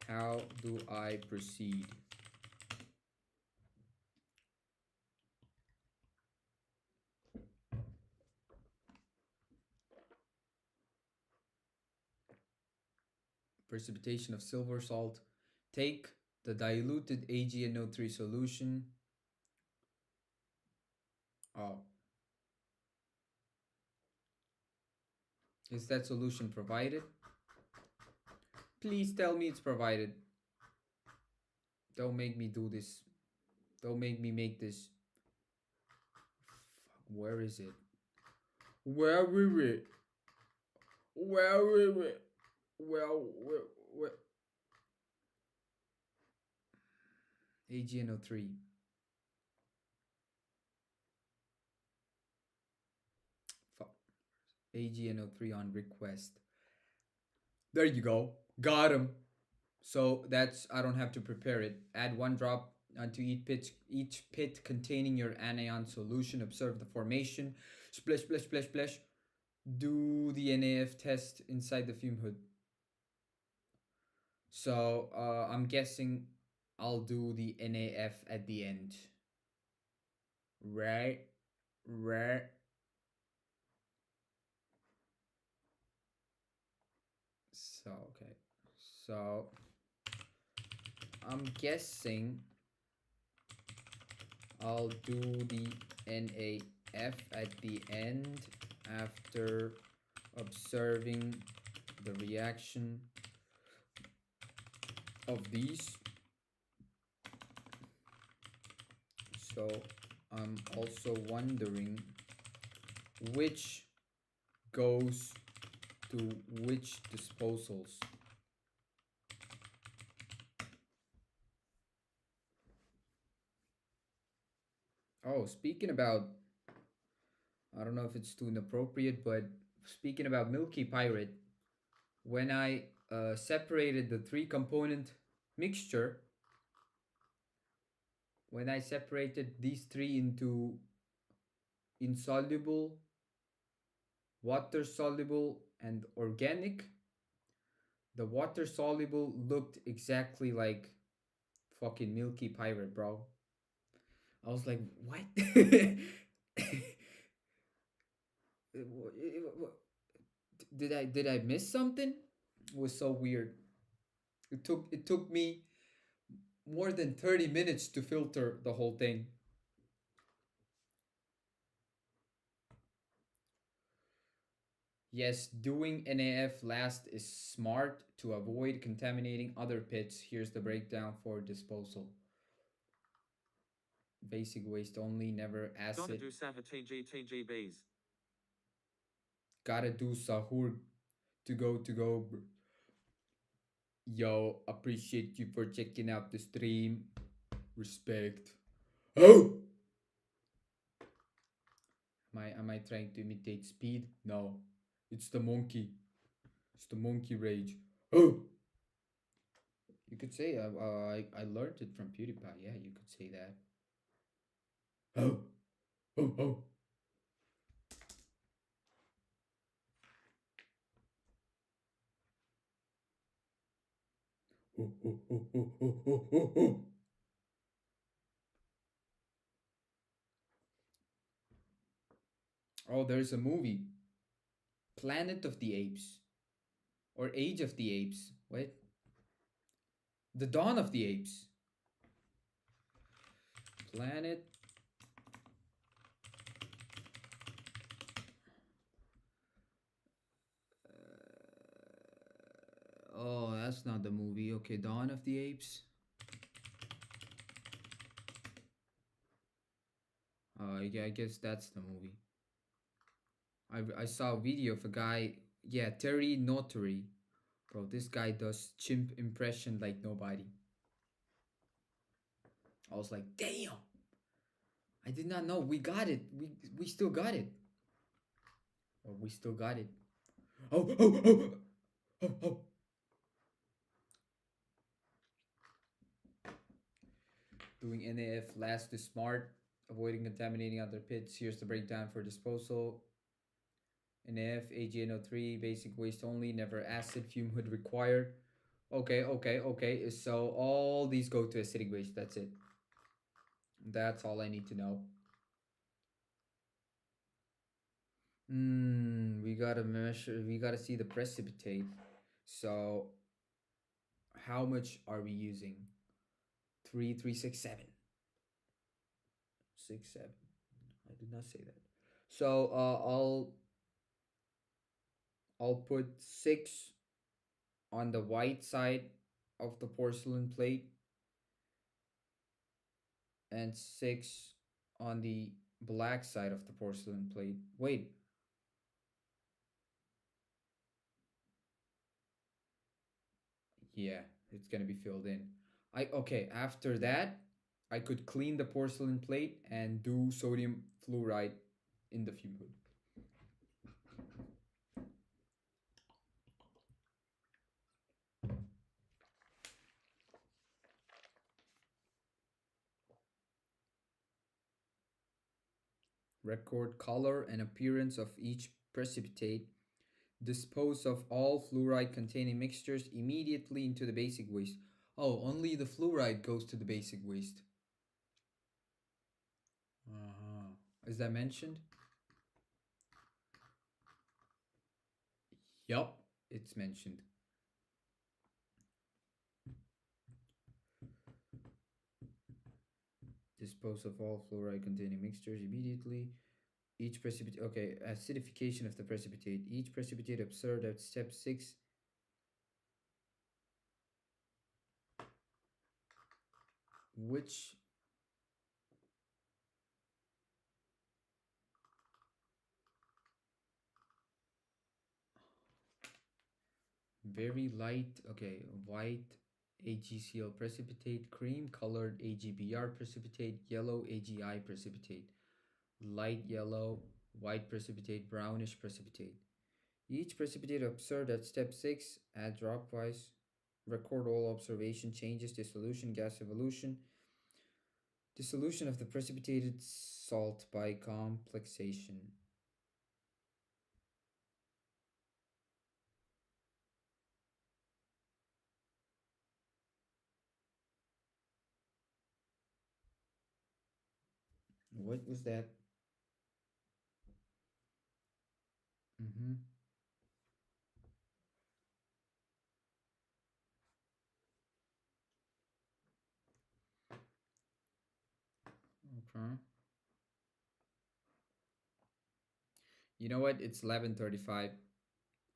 How do I proceed? Precipitation of silver salt. Take the diluted AgNO3 solution. Oh. Is that solution provided? Please tell me it's provided. Don't make me do this. Don't make me make this. Fuck, where is it? Where is it? Where is it? Where? AgNO3. Fuck. AgNO3 on request. There you go. Got him. So that's, I don't have to prepare it. Add 1 drop onto each pit containing your anion solution. Observe the formation. Splash, splash, splash, splash. Do the NAF test inside the fume hood. So I'm guessing I'll do the NAF at the end. Right? So, okay. So I'm guessing I'll do the NAF at the end after observing the reaction of these. So I'm also wondering which goes to which disposals. Oh, speaking about, I don't know if it's too inappropriate, but speaking about Milky Pirate, when I separated the 3-component mixture, when I separated these 3 into insoluble, water soluble, and organic, the water soluble looked exactly like fucking Milky Pirate, bro. I was like, what? Did I miss something? It was so weird. It took me more than 30 minutes to filter the whole thing. Yes, doing NAF last is smart to avoid contaminating other pits. Here's the breakdown for disposal. Basic waste only, never Gotta acid. do Saha TGTGBs. Gotta do sahur to go. Yo, appreciate you for checking out the stream. Respect. Oh! Am I trying to imitate speed? No. It's the monkey. It's the monkey rage. Oh! You could say I learned it from PewDiePie. Yeah, you could say that. Oh! Oh! Oh! Oh, there's a movie. Planet of the Apes. Or Age of the Apes. Wait. The Dawn of the Apes. Planet. Oh, that's not the movie. Okay, Dawn of the Apes. Yeah, I guess that's the movie. I saw a video of a guy. Yeah, Terry Notary. Bro, this guy does chimp impression like nobody. I was like, damn. I did not know. We got it. We still got it. Or we still got it. Oh. Doing NAF last is smart. Avoiding contaminating other pits. Here's the breakdown for disposal. NAF, AgNO3, basic waste only, never acid, fume hood required. Okay. So all these go to acidic waste. That's it. That's all I need to know. We gotta measure. We gotta see the precipitate. So How much are we using? 3, 3, 6, 7. 6, 7. I did not say that. So I'll put 6 on the white side of the porcelain plate and 6 on the black side of the porcelain plate. Wait. Yeah, it's gonna be filled in. Okay, after that, I could clean the porcelain plate and do sodium fluoride in the fume hood. Record color and appearance of each precipitate. Dispose of all fluoride containing mixtures immediately into the basic waste. Oh, only the fluoride goes to the basic waste. Uh-huh. Is that mentioned? Yup, it's mentioned. Dispose of all fluoride containing mixtures immediately. Each precipitate, okay, acidification of the precipitate. Each precipitate observed at step 6. Which very light, okay, white AgCl precipitate, cream colored AgBr precipitate, yellow AgI precipitate, light yellow, white precipitate, brownish precipitate. Each precipitate observed at step 6, add dropwise, record all observation changes, dissolution, gas evolution, dissolution of the precipitated salt by complexation. What was that? Mm-hmm. Okay. You know what? It's 11:35.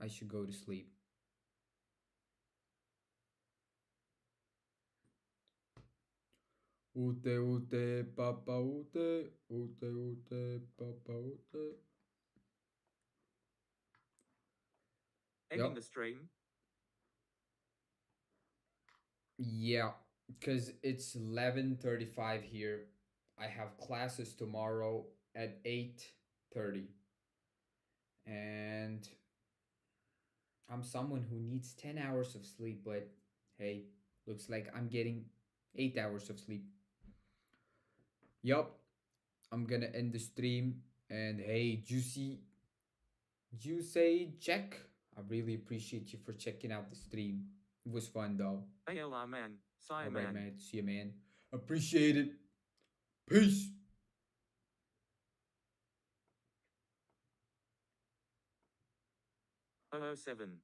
I should go to sleep. Ute ute papa ute ute ute papa ute. Ending Yep. the stream. Yeah, because it's 11:35 here. I have classes tomorrow at 8:30. And I'm someone who needs 10 hours of sleep, but hey, looks like I'm getting 8 hours of sleep. Yup, I'm gonna end the stream. And hey, Juicy Jack, I really appreciate you for checking out the stream. It was fun though. ALR man. Sire Alright, man. man. See you, man. Appreciate it. Peace. 007.